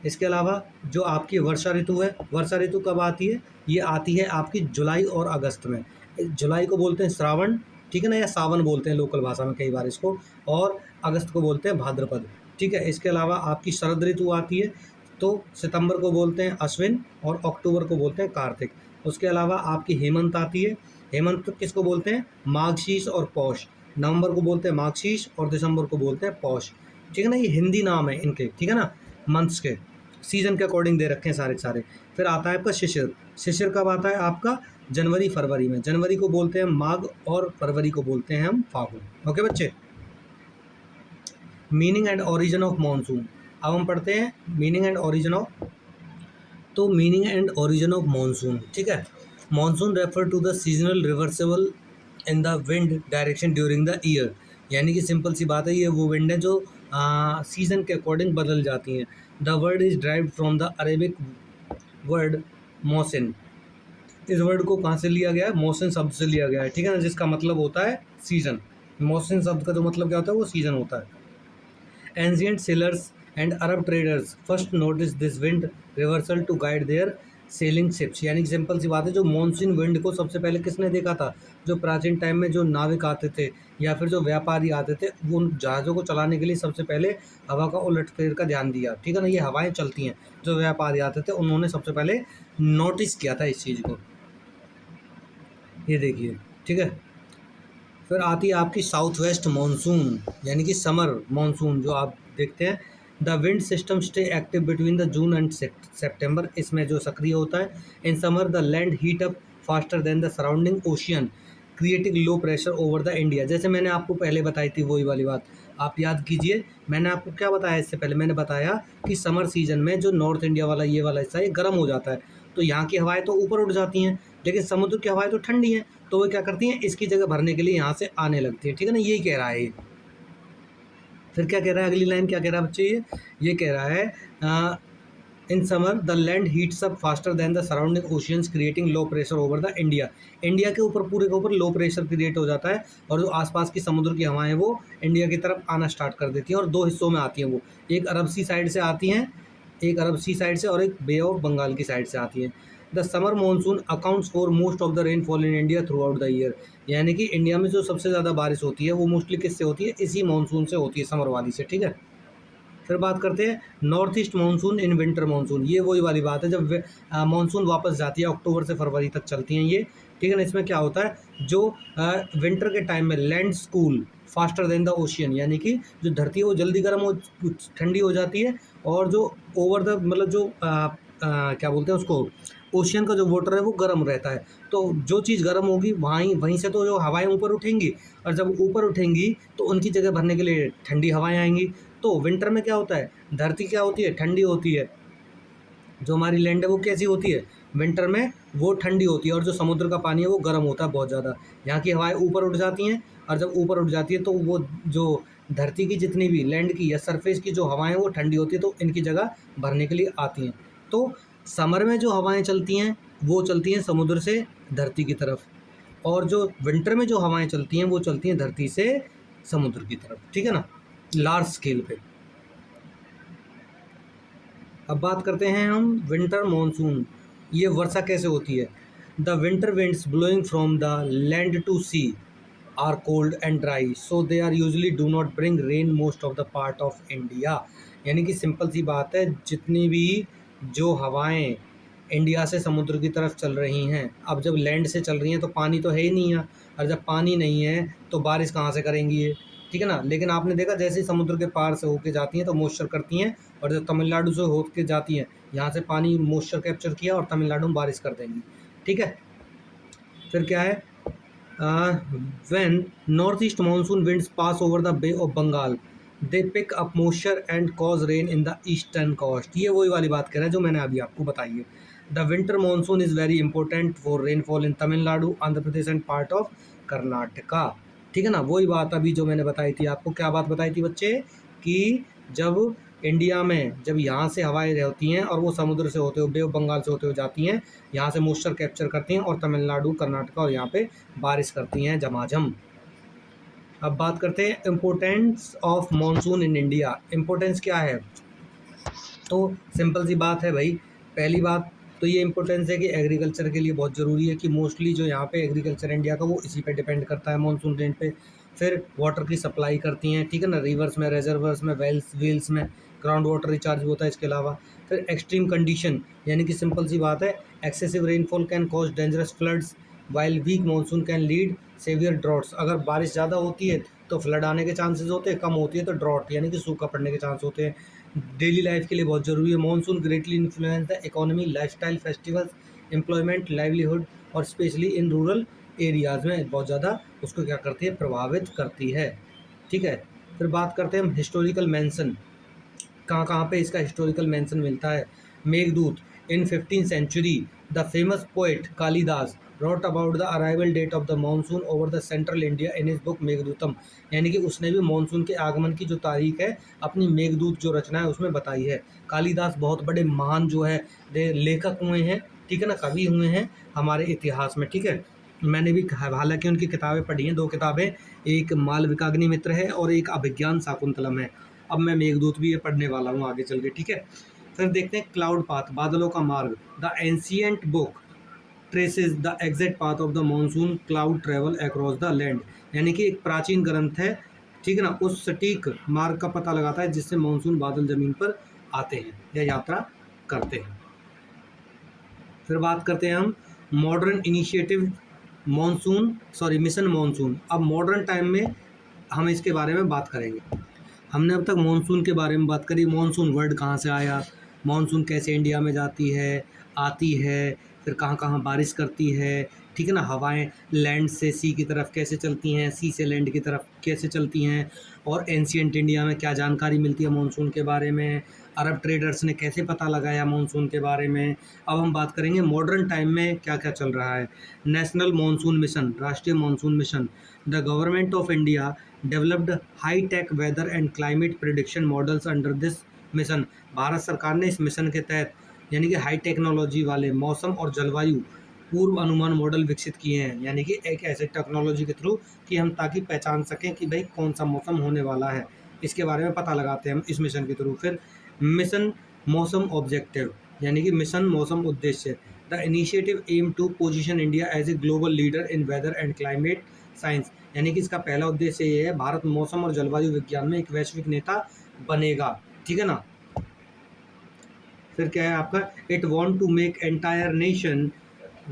इसके अलावा जो आपकी वर्षा ऋतु है, वर्षा ऋतु कब आती है, ये आती है आपकी जुलाई और अगस्त में। जुलाई को बोलते हैं श्रावण, ठीक है ना, या सावन बोलते हैं लोकल भाषा में कई बार इसको, और अगस्त को बोलते हैं भाद्रपद, ठीक है। इसके अलावा आपकी शरद ऋतु आती है, तो सितंबर को बोलते हैं अश्विन और अक्टूबर को बोलते हैं कार्तिक। उसके अलावा आपकी हेमंत आती है, हेमंत किसको बोलते हैं, माघशीष और पौष। नवंबर को बोलते हैं माघशीष और दिसंबर को बोलते हैं पौष, ठीक है ना। ये हिंदी नाम है इनके, ठीक है ना, मंथ्स के, सीजन के अकॉर्डिंग दे रखे हैं सारे सारे। फिर आता है आपका शिशिर, शिशिर कब आता है आपका, जनवरी फरवरी में। जनवरी को बोलते हैं माघ और फरवरी को बोलते हैं हम फागुन। ओके बच्चे। Meaning and origin of monsoon, अब हम पढ़ते हैं मीनिंग एंड ओरिजिन ऑफ। तो meaning and origin of monsoon, ठीक है। Monsoon refer to the seasonal reversible in the wind direction during the year, यानी कि सिंपल सी बात है, ये वो विंड है जो सीजन के अकॉर्डिंग बदल जाती हैं। The word is derived from the Arabic word mausim. इस वर्ड को कहाँ से लिया गया है? मौसम शब्द से लिया गया है, ठीक है ना, जिसका मतलब होता है सीजन। मौसम शब्द का जो मतलब क्या होता है? वो सीजन होता है। Ancient sailors and Arab traders first notice this wind reversal to guide their sailing ships, यानी कि सिंपल सी बात है, जो मॉनसून विंड को सबसे पहले किसने देखा था? जो प्राचीन टाइम में जो नाविक आते थे या फिर जो व्यापारी आते थे, वो उन जहाज़ों को चलाने के लिए सबसे पहले हवा का उलट फेर का ध्यान दिया, ठीक है ना। ये हवाएं चलती हैं, जो व्यापारी आते थे उन्होंने सबसे पहले नोटिस किया था इस चीज़ को, ये देखिए, ठीक है। फिर आती है आपकी साउथ वेस्ट मानसून, यानी कि समर मानसून, जो आप देखते हैं। The wind system stay active between the June and September, इसमें जो सक्रिय होता है। In summer the land heat up faster than the surrounding ocean, creating low pressure over the India. जैसे मैंने आपको पहले बताई थी वही वाली बात, आप याद कीजिए। मैंने आपको क्या बताया इससे पहले? मैंने बताया कि समर सीजन में जो नॉर्थ इंडिया वाला ये वाला हिस्सा, ये गर्म हो जाता है, तो यहाँ की हवाएं तो ऊपर उठ जाती हैं, लेकिन समुद्र की हवाएं तो ठंडी हैं, तो वो क्या करती हैं? इसकी जगह भरने के लिए यहाँ से आने लगती है, ठीक है ना। यही कह रहा है ये। फिर क्या कह रहा है? अगली लाइन क्या कह रहा है बच्चे? ये कह रहा है in summer the land heats up faster than the surrounding oceans creating low pressure over the India. India के ऊपर, पूरे के ऊपर लो प्रेशर क्रिएट हो जाता है, और जो आसपास की समुद्र की हवाएं वो इंडिया की तरफ आना स्टार्ट कर देती हैं, और दो हिस्सों में आती हैं वो। एक अरब सी साइड से आती हैं, एक अरब सी साइड से, और एक बे ऑफ बंगाल की साइड से आती हैं। The summer monsoon accounts for most of the rainfall in India through out the year, यानी कि इंडिया में जो सबसे ज़्यादा बारिश होती है वो मोस्टली किससे होती है? इसी मानसून से होती है, समर वाली से, ठीक है। फिर बात करते हैं north east monsoon in winter monsoon. ये वही वाली बात है, जब मानसून वापस जाती है, अक्टूबर से फरवरी तक चलती हैं ये, ठीक है ना। इसमें क्या होता है? जो विंटर के टाइम में land cool faster than the ocean, यानी कि जो धरती है वो जल्दी गर्म हो, ठंडी हो जाती है, और जो ओवर द मतलब जो क्या बोलते हैं उसको, ओशियन का जो वाटर है वो गर्म रहता है। तो जो चीज़ गर्म होगी वहीं वहीं से तो जो हवाएं ऊपर उठेंगी, और जब ऊपर उठेंगी तो उनकी जगह भरने के लिए ठंडी हवाएं आएंगी। तो विंटर में क्या होता है? धरती क्या होती है? ठंडी होती है। जो हमारी लैंड है वो कैसी होती है? विंटर में वो ठंडी होती है, और जो समुद्र का पानी है वो गर्म होता है बहुत ज़्यादा। यहाँ की हवाएं ऊपर उठ जाती हैं, और जब ऊपर उठ जाती है तो वो जो धरती की जितनी भी लैंड की या सरफेस की जो हवाएं वो ठंडी होती है, तो इनकी जगह भरने के लिए आती हैं। तो समर में जो हवाएं चलती हैं वो चलती हैं समुद्र से धरती की तरफ, और जो विंटर में जो हवाएं चलती हैं वो चलती हैं धरती से समुद्र की तरफ, ठीक है ना, लार्ज स्केल पे। अब बात करते हैं हम विंटर मानसून, ये वर्षा कैसे होती है? The winter winds blowing from the land to sea are cold and dry, so they are usually do not bring rain most of the part of India, यानी कि सिंपल सी बात है, जितनी भी जो हवाएं इंडिया से समुद्र की तरफ चल रही हैं, अब जब लैंड से चल रही हैं तो पानी तो है ही नहीं है, और जब पानी नहीं है तो बारिश कहाँ से करेंगी ये, ठीक है ना। लेकिन आपने देखा जैसे ही समुद्र के पार से होके जाती हैं तो मॉइस्चर करती हैं, और जब तमिलनाडु से होके जाती हैं, यहाँ से पानी मॉइस्चर कैप्चर किया और तमिलनाडु में बारिश कर देंगी, ठीक है। फिर क्या है? When north east monsoon winds pass over the Bay of Bengal they pick up moisture and cause rain in the eastern coast, ये वही वाली बात कह रहा है जो मैंने अभी आपको बताई है। The winter monsoon is very important for rainfall in Tamil Nadu, Andhra Pradesh and part of Karnataka, ठीक है ना। वही बात अभी जो मैंने बताई थी आपको, क्या बात बताई थी बच्चे? कि जब इंडिया में जब यहाँ से हवाएं होती हैं और वो समुद्र से होते हुए बे ऑफ बंगाल से होते हुए जाती हैं, यहाँ से मॉइस्चर कैप्चर करती हैं और तमिलनाडु कर्नाटका और यहाँ पे बारिश करती हैं झमाझम। अब बात करते हैं importance of monsoon in India. Importance क्या है? तो सिंपल सी बात है भाई, पहली बात तो ये इम्पोर्टेंस है कि एग्रीकल्चर के लिए बहुत ज़रूरी है, कि मोस्टली जो यहाँ पे एग्रीकल्चर इंडिया का वो इसी पे डिपेंड करता है, मानसून रेन पे। फिर वाटर की सप्लाई करती हैं, ठीक है ना, रिवर्स में, रेजर्वर्स में, वेल्स व्हील्स में ग्राउंड वाटर रिचार्ज भी होता है इसके अलावा। फिर एक्सट्रीम कंडीशन, यानी कि सिंपल सी बात है, excessive rainfall can cause dangerous floods while weak monsoon can lead severe droughts. अगर बारिश ज़्यादा होती है तो फ्लड आने के चांसेस होते हैं, कम होती है तो ड्रॉट यानी कि सूखा पड़ने के चांस होते हैं। डेली लाइफ के लिए बहुत ज़रूरी है। Monsoon greatly influence the economy, lifestyle, festivals, employment, livelihood, और स्पेशली इन रूरल एरियाज़ में बहुत ज़्यादा उसको क्या करती है? प्रभावित करती है, ठीक है। फिर बात करते हैं हम हिस्टोरिकल मेंशन। कहाँ कहाँ पे इसका हिस्टोरिकल मेंशन मिलता है। Meghdoot, in 15th century the famous poet Kalidas wrote about the arrival date of the monsoon over the central India in his book Meghadutam, यानी कि उसने भी मानसून के आगमन की जो तारीख है अपनी मेघदूत जो रचना है उसमें बताई है। कालिदास बहुत बड़े महान जो है लेखक हुए हैं, ठीक है ना, कवि हुए हैं हमारे इतिहास में, ठीक है। मैंने भी हालांकि उनकी किताबें पढ़ी हैं, 2 किताबें, एक मालविकाग्निमित्र है और एक अभिज्ञान शाकुंतलम है। अब मैं मेघदूत भी ये पढ़ने वाला हूँ आगे चल के, ठीक है। फिर देखते हैं क्लाउड पाथ, बादलों का मार्ग, the ancient book traces the exact path of the monsoon cloud travel across the land, यानी कि एक प्राचीन ग्रंथ है, ठीक है ना, उस सटीक मार्ग का पता लगाता है जिससे मानसून बादल जमीन पर आते हैं या यात्रा करते हैं। फिर बात करते हैं हम मॉडर्न इनिशिएटिव मिशन मानसून। अब मॉडर्न टाइम में हम इसके बारे में बात करेंगे। हमने अब तक मानसून के बारे में बात करी, मानसून वर्ड कहाँ से आया, मानसून कैसे इंडिया में जाती है, आती है, फिर कहाँ कहाँ बारिश करती है, ठीक है ना, हवाएं लैंड से सी की तरफ कैसे चलती हैं, सी से लैंड की तरफ कैसे चलती हैं, और एंशियंट इंडिया में क्या जानकारी मिलती है मानसून के बारे में, अरब ट्रेडर्स ने कैसे पता लगाया मानसून के बारे में। अब हम बात करेंगे मॉडर्न टाइम में क्या क्या चल रहा है। नेशनल मानसून मिशन, राष्ट्रीय monsoon mission, the government of India developed high tech weather and climate prediction models under this mission. Bharat सरकार ने इस मिशन के तहत यानी कि हाई टेक्नोलॉजी वाले मौसम और जलवायु पूर्व अनुमान मॉडल विकसित किए हैं, यानी कि एक ऐसे टेक्नोलॉजी के थ्रू कि हम ताकि पहचान सकें कि भाई कौन सा मौसम होने वाला है, इसके बारे में पता लगाते हैं हम इस मिशन के थ्रू। फिर मिशन मौसम ऑब्जेक्टिव, यानी कि मिशन मौसम उद्देश्य, the initiative aim to position India as a global leader in weather and climate science, यानी कि इसका पहला उद्देश्य ये है भारत मौसम और जलवायु विज्ञान में एक वैश्विक नेता बनेगा, ठीक है ना। फिर क्या है आपका, it want to make entire nation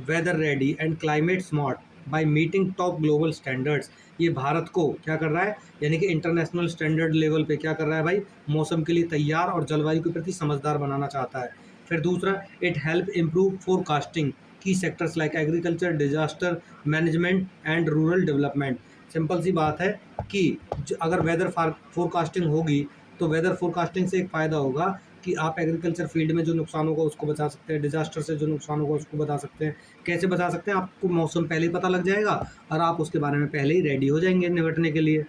weather ready and climate smart by meeting top global standards. ये भारत को क्या कर रहा है, यानी कि इंटरनेशनल स्टैंडर्ड लेवल पे क्या कर रहा है भाई, मौसम के लिए तैयार और जलवायु के प्रति समझदार बनाना चाहता है। फिर दूसरा, इट हेल्प इम्प्रूव फोरकास्टिंग की sectors like agriculture, disaster management and rural development. Simple सी बात है कि अगर वेदर फोरकास्टिंग होगी तो वेदर फोरकास्टिंग से एक फ़ायदा होगा कि आप एग्रीकल्चर फील्ड में जो नुकसान होगा उसको बचा सकते हैं, डिजास्टर से जो नुकसान होगा उसको बचा सकते हैं। कैसे बचा सकते हैं, आपको मौसम पहले ही पता लग जाएगा और आप उसके बारे में पहले ही रेडी हो जाएंगे निपटने के लिए।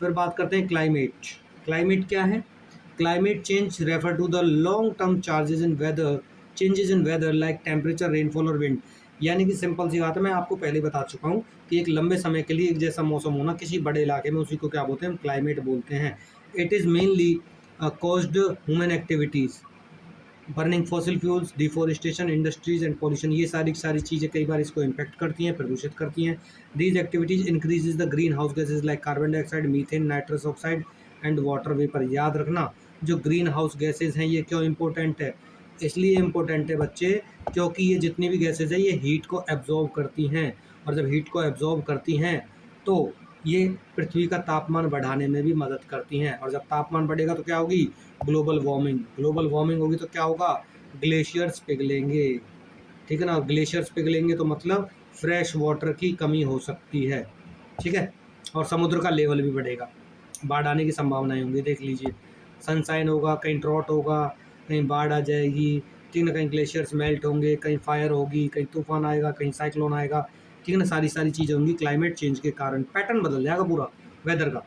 फिर बात करते हैं क्लाइमेट। क्लाइमेट क्या है, climate change refer to the long term changes in weather like temperature, rainfall और विंड, यानी कि सिंपल सी बात है, मैं आपको पहले बता चुका हूँ कि एक लंबे समय के लिए एक जैसा मौसम होना किसी बड़े इलाके में, उसी को क्या बोलते हैं, हम क्लाइमेट बोलते हैं। It is mainly caused human activities, burning fossil fuels, deforestation, industries and pollution, ये सारी चीज़ें कई बार इसको इम्पैक्ट करती हैं, प्रदूषित करती हैं। These activities increases the green house gases like carbon dioxide, methane, nitrous oxide and water vapour. याद रखना, जो ग्रीन हाउस गैसेज हैं ये क्यों इंपॉर्टेंट है, इसलिए इम्पोर्टेंट है बच्चे क्योंकि ये जितनी भी गैसेज है ये हीट को एब्जॉर्ब करती हैं, और जब हीट को एब्जॉर्ब करती हैं तो ये पृथ्वी का तापमान बढ़ाने में भी मदद करती हैं, और जब तापमान बढ़ेगा तो क्या होगी, ग्लोबल वार्मिंग। ग्लोबल वार्मिंग होगी तो क्या होगा, ग्लेशियर्स पिघलेंगे, ठीक है ना, ग्लेशियर्स पिघलेंगे तो मतलब फ्रेश वाटर की कमी हो सकती है, ठीक है, और समुद्र का लेवल भी बढ़ेगा, बाढ़ आने की संभावनाएं होंगी। देख लीजिए, सनशाइन होगा, कहीं ड्रॉट होगा, कहीं बाढ़ आ जाएगी, ठीक है ना, कहीं ग्लेशियर्स मेल्ट होंगे, कहीं फायर होगी, कहीं तूफान आएगा, कहीं साइक्लोन आएगा, ठीक है ना, सारी चीज़ें होंगी क्लाइमेट चेंज के कारण, पैटर्न बदल जाएगा पूरा वेदर का।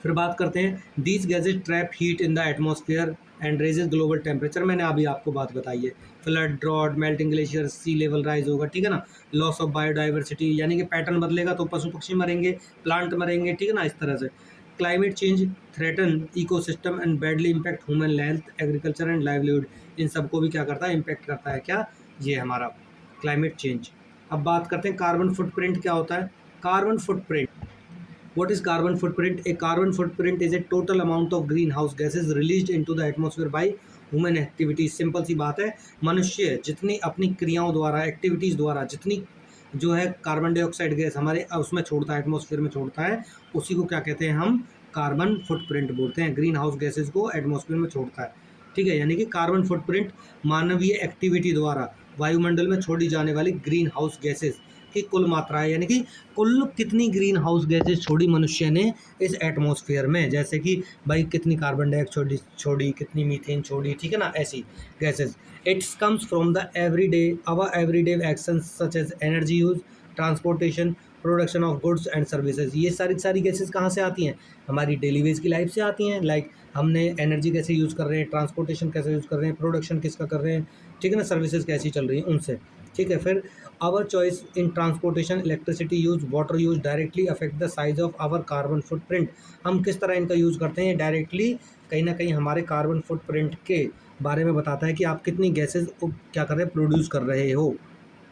फिर बात करते हैं these gases trap heat in the atmosphere and raises global temperature, मैंने अभी आपको बात बताई है। फ्लड, ड्रॉट, मेल्टिंग ग्लेशियर, सी लेवल राइज होगा, ठीक है ना, लॉस ऑफ बायोडाइवर्सिटी, यानी कि पैटर्न बदलेगा तो पशु पक्षी मरेंगे, प्लांट मरेंगे, ठीक है ना, इस तरह से। Climate change threaten ecosystem and badly impact human health, agriculture and livelihood, इन सबको भी क्या करता है, इम्पैक्ट करता है क्या, ये हमारा क्लाइमेट चेंज। अब बात करते हैं कार्बन फुटप्रिंट क्या होता है। Carbon footprint, what is carbon footprint? A carbon footprint is a total amount of greenhouse gases released into the atmosphere by human activities। Simple सी बात है, मनुष्य जितनी अपनी क्रियाओं द्वारा, एक्टिविटीज़ द्वारा जितनी जो है कार्बन डाइऑक्साइड गैस हमारे उसमें छोड़ता है, एटमॉस्फेयर में छोड़ता है, उसी को क्या कहते हैं, हम कार्बन फुटप्रिंट बोलते हैं। ग्रीन हाउस गैसेज को एटमॉस्फेयर में छोड़ता है, ठीक है, यानी कि कार्बन फुटप्रिंट मानवीय एक्टिविटी द्वारा वायुमंडल में छोड़ी जाने वाली ग्रीन हाउस गैसेज की कुल मात्रा है, यानी कि कुल कितनी ग्रीन हाउस गैसेज छोड़ी मनुष्य ने इस एटमॉस्फेयर में, जैसे कि भाई कितनी कार्बन डाइऑक्साइड छोड़ी, कितनी मीथेन छोड़ी, ठीक है ना, ऐसी gases. It's comes from the everyday our everyday actions such as energy use, transportation, production of goods and services. ये सारी सारी गैसेज कहाँ से आती हैं? हमारी डेली वेज की लाइफ से आती हैं। लाइक हमने एनर्जी कैसे यूज़ कर रहे हैं, ट्रांसपोर्टेशन कैसे यूज़ कर रहे हैं, प्रोडक्शन किसका कर रहे हैं, ठीक है ना, सर्विसेज कैसी चल रही हैं उनसे, ठीक है। फिर our choice in transportation, electricity use, water use directly affect the size of our carbon footprint. हम किस तरह इनका यूज़ करते हैं, डायरेक्टली कहीं ना कहीं हमारे कार्बन फुटप्रिंट के बारे में बताता है कि आप कितनी गैसेज क्या कर रहे हैं, प्रोड्यूस कर रहे हो,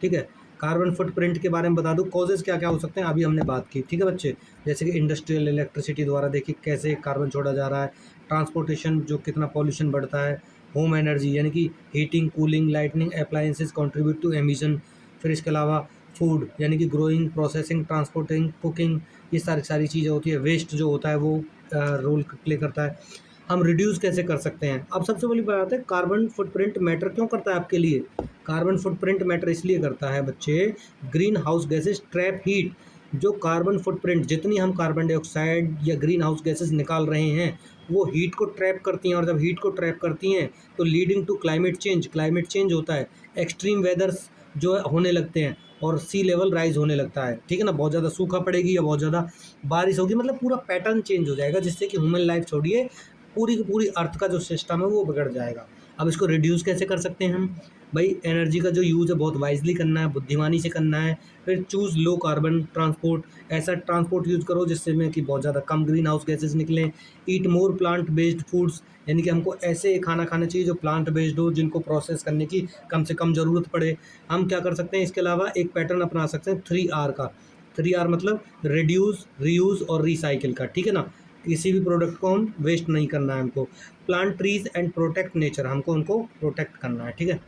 ठीक है। कार्बन फुटप्रिंट के बारे में बता दूं, कॉजेज़ क्या क्या हो सकते हैं, अभी हमने बात की, ठीक है बच्चे। जैसे कि इंडस्ट्रियल इलेक्ट्रिसिटी द्वारा देखिए कैसे कार्बन छोड़ा जा रहा है, ट्रांसपोर्टेशन जो कितना पॉल्यूशन बढ़ता है, होम एनर्जी यानी कि heating, cooling, lightning appliances contribute to emission. फिर इसके अलावा फूड यानी कि ग्रोइंग, प्रोसेसिंग, ट्रांसपोर्टिंग, कुकिंग, ये सारी सारी चीज़ें होती है। वेस्ट जो होता है वो रोल प्ले करता है। हम रिड्यूस कैसे कर सकते हैं? अब सबसे बड़ी बात है, कार्बन फुटप्रिंट मैटर क्यों करता है आपके लिए? कार्बन फुटप्रिंट मैटर इसलिए करता है बच्चे, green house gases trap heat. जो कार्बन फुटप्रिंट, जितनी हम कार्बन डाइऑक्साइड या ग्रीन हाउस गैसेज निकाल रहे हैं, वो हीट को ट्रैप करती हैं, और जब हीट को ट्रैप करती हैं तो leading to climate change, climate change होता है, एक्सट्रीम वेदर्स जो होने लगते हैं, और सी लेवल राइज होने लगता है, ठीक है ना। बहुत ज़्यादा सूखा पड़ेगी या बहुत ज़्यादा बारिश होगी, मतलब पूरा पैटर्न चेंज हो जाएगा, जिससे कि ह्यूमन लाइफ छोड़िए, पूरी की पूरी अर्थ का जो सिस्टम है वो बिगड़ जाएगा। अब इसको रिड्यूस कैसे कर सकते हैं हम? भाई एनर्जी का जो यूज़ है बहुत वाइजली करना है, बुद्धिमानी से करना है। फिर चूज़ लो कार्बन ट्रांसपोर्ट, ऐसा ट्रांसपोर्ट यूज़ करो जिससे में कि बहुत ज़्यादा कम ग्रीन हाउस गैसेज निकलें। ईट मोर प्लांट बेस्ड फूड्स, यानी कि हमको ऐसे खाना खाना चाहिए जो प्लांट बेस्ड हो, जिनको प्रोसेस करने की कम से कम ज़रूरत पड़े। हम क्या कर सकते हैं इसके अलावा, एक पैटर्न अपना सकते हैं 3R का। 3R मतलब रिड्यूस, रीयूज़ और रिसाइकिल का, ठीक है ना। किसी भी प्रोडक्ट को हम वेस्ट नहीं करना है हमको। Plant trees and protect nature, हमको उनको प्रोटेक्ट करना है, ठीक है।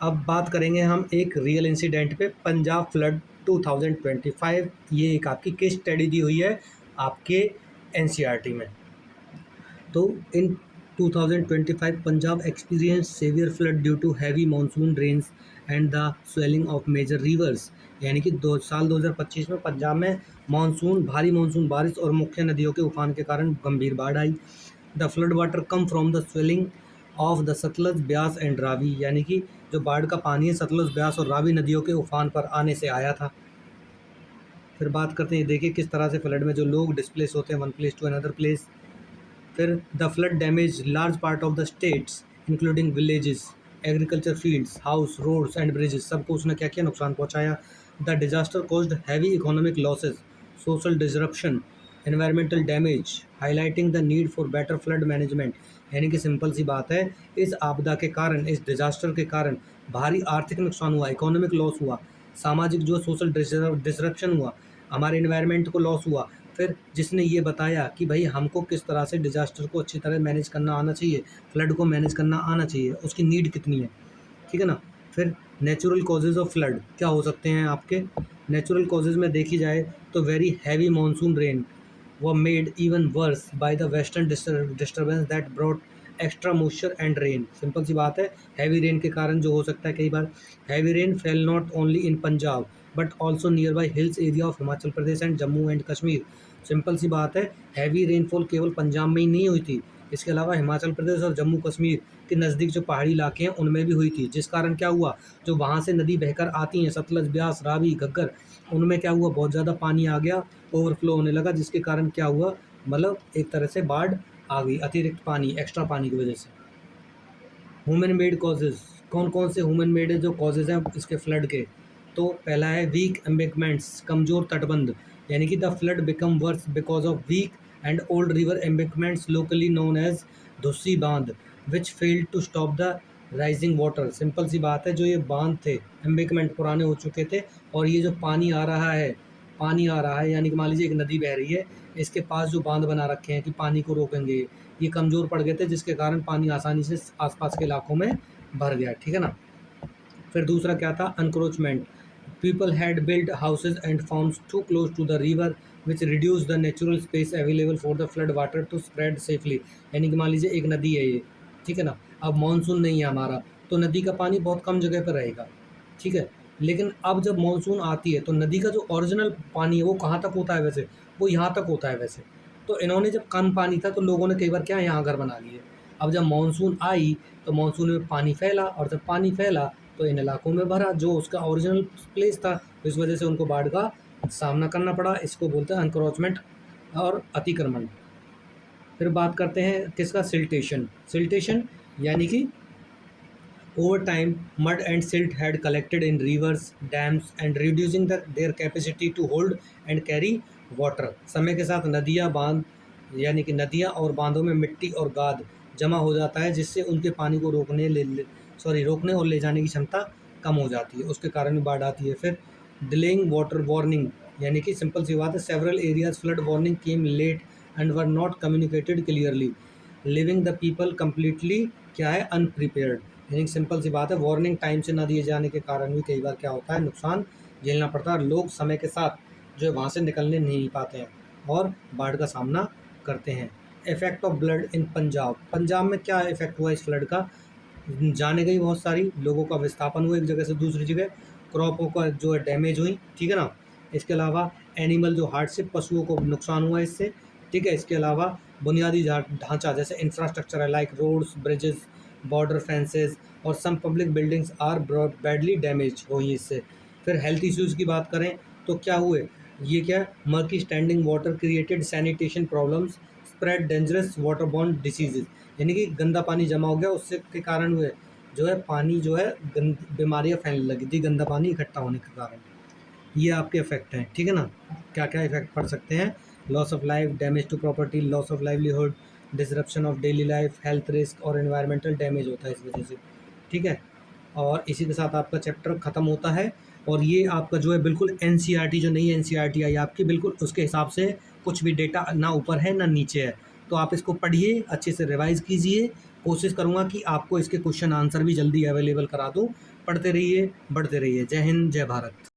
अब बात करेंगे हम एक रियल इंसिडेंट पे, पंजाब फ्लड 2025। ये एक आपकी केस स्टडी दी हुई है आपके एनसीईआरटी में। तो in 2025 Punjab experience severe flood due to heavy monsoon rains and the swelling of major rivers. यानी कि साल 2025 में पंजाब में भारी मानसून बारिश और मुख्य नदियों के उफान के कारण गंभीर बाढ़ आई। The flood water come from the swelling of the Sutlej, Beas and Ravi, यानी कि जो बाढ़ का पानी है सतलज, ब्यास और रावी नदियों के उफान पर आने से आया था। फिर बात करते हैं, देखिए किस तरह से फ्लड में जो लोग डिस्प्लेस होते हैं one place to another place. फिर the flood damage large part of the states including villages, agriculture fields, house, roads and bridges, सबको उसने क्या किया, नुकसान पहुंचाया। The disaster caused heavy economic losses, social disruption, environmental damage, highlighting the need for better flood management. यानी कि simple सी बात है, इस आपदा के कारण, इस डिजास्टर के कारण भारी आर्थिक नुकसान हुआ, इकोनॉमिक लॉस हुआ, सामाजिक जो सोशल डिसरप्शन हुआ, हमारे इन्वायरमेंट को लॉस हुआ। फिर जिसने ये बताया कि भाई हमको किस तरह से डिजास्टर को अच्छी तरह मैनेज करना आना चाहिए, फ्लड को मैनेज करना आना चाहिए, उसकी नीड कितनी है, ठीक है ना। फिर नेचुरल कॉजेज़ ऑफ फ्लड क्या हो सकते हैं आपके? नेचुरल कॉजेज़ में देखी जाए तो very heavy monsoon rain were made even worse by the western disturbance that brought extra moisture and rain। Simple सी बात है, हैवी रेन के कारण जो हो सकता है, कई बार heavy rain fell not only in Punjab but also nearby hills area of Himachal Pradesh and Jammu and Kashmir. Simple सी बात है, हैवी रेनफॉल केवल पंजाब में ही नहीं हुई थी, इसके अलावा हिमाचल प्रदेश और जम्मू कश्मीर के नज़दीक जो पहाड़ी इलाके हैं उनमें भी हुई थी। जिस कारण क्या हुआ, जो वहाँ से नदी बहकर आती हैं, सतलज, ब्यास, रावी, घग्गर, उनमें क्या हुआ, बहुत ज़्यादा पानी आ गया, ओवरफ्लो होने लगा, जिसके कारण क्या हुआ, मतलब एक तरह से बाढ़ आ गई, अतिरिक्त पानी, एक्स्ट्रा पानी की वजह से। ह्यूमन मेड कॉजेज़, कौन कौन से ह्यूमन मेड है जो कॉजेज़ हैं इसके फ्लड के? तो पहला है वीक एम्बैंकमेंट्स, कमज़ोर तटबंध, यानी कि the flood become worse because of weak and old river embankments locally known as dhussi bandh which failed to stop the rising water. Simple सी बात है, जो ये बांध थे, एम्बैंकमेंट पुराने हो चुके थे, और ये जो पानी आ रहा है, यानी कि मान लीजिए एक नदी बह रही है, इसके पास जो बांध बना रखे हैं कि पानी को रोकेंगे, ये कमज़ोर पड़ गए थे, जिसके कारण पानी आसानी से आसपास के इलाकों में भर गया, ठीक है ना। फिर दूसरा क्या था, encroachment, people had build houses and farms too close to the river which reduce the natural space available for the flood water to spread safely. यानी कि मान लीजिए एक नदी है ये, ठीक है ना, अब मानसून नहीं है हमारा, तो नदी का पानी बहुत कम जगह पर रहेगा, ठीक है। लेकिन अब जब मानसून आती है तो नदी का जो ओरिजिनल पानी है वो कहाँ तक होता है वैसे, वो यहाँ तक होता है वैसे। तो इन्होंने जब कम पानी था तो लोगों ने कई बार क्या है यहाँ घर बना लिए। अब जब मानसून आई तो मानसून में पानी फैला, और जब पानी फैला तो इन इलाकों में भरा जो उसका ओरिजिनल प्लेस था, तो इस वजह से उनको बाढ़ का सामना करना पड़ा। इसको बोलते हैं एनक्रोचमेंट और अतिक्रमण। फिर बात करते हैं किसका, सिल्टेशन। सिल्टेशन यानी कि over time, mud and silt had collected in rivers, dams and reducing their capacity to hold and carry water. समय के साथ नदियाँ, बांध यानी कि नदियाँ और बांधों में मिट्टी और गाद जमा हो जाता है, जिससे उनके पानी को रोकने और ले जाने की क्षमता कम हो जाती है। उसके कारण भी बाढ़ आती है। फिर डिलेइंग वाटर वार्निंग, यानी कि सिंपल सी बात है, several areas flood warning came late and were not communicated clearly, leaving the people completely क्या है, अनप्रिपेयर्ड। यानी सिंपल सी बात है, वार्निंग टाइम से ना दिए जाने के कारण भी कई बार क्या होता है, नुकसान झेलना पड़ता है। लोग समय के साथ जो है वहाँ से निकलने नहीं पाते हैं और बाढ़ का सामना करते हैं। Effect of blood in Punjab. Punjab में क्या इफेक्ट हुआ इस फ्लड का, जाने गई बहुत सारी, लोगों का विस्थापन हुआ एक जगह से दूसरी जगह, क्रॉपों का जो है डैमेज हुई, ठीक है ना। इसके अलावा एनिमल जो हार्डशिप, पशुओं को नुकसान हुआ इससे, ठीक है। इसके अलावा बुनियादी ढांचा जैसे इंफ्रास्ट्रक्चर है, like roads, bridges, border fences और some public buildings are badly damage हुई इससे। फिर हेल्थ इश्यूज़ की बात करें तो क्या हुए, ये क्या, murky standing water created sanitation problems, spread dangerous waterborne diseases. यानी कि गंदा पानी जमा हो गया, उससे के कारण हुए जो है पानी जो है बीमारियाँ फैलने लगी थी, गंदा पानी इकट्ठा होने के कारण। ये आपके इफेक्ट हैं, ठीक है ना। क्या क्या इफेक्ट पड़ सकते हैं, loss of life, damage to property, loss of livelihood, disruption of daily life, health risk और एनवायरमेंटल डैमेज होता है इस वजह से, ठीक है। और इसी के साथ आपका चैप्टर ख़त्म होता है। और ये आपका जो है बिल्कुल एनसीईआरटी, जो नई एनसीईआरटी आई आपकी, बिल्कुल उसके हिसाब से कुछ भी डेटा ना ऊपर है ना नीचे है। तो आप इसको पढ़िए, अच्छे से रिवाइज़ कीजिए। कोशिश करूँगा कि आपको इसके क्वेश्चन आंसर भी जल्दी अवेलेबल करा दूँ। पढ़ते रहिए, बढ़ते रहिए। जय हिंद, जय भारत।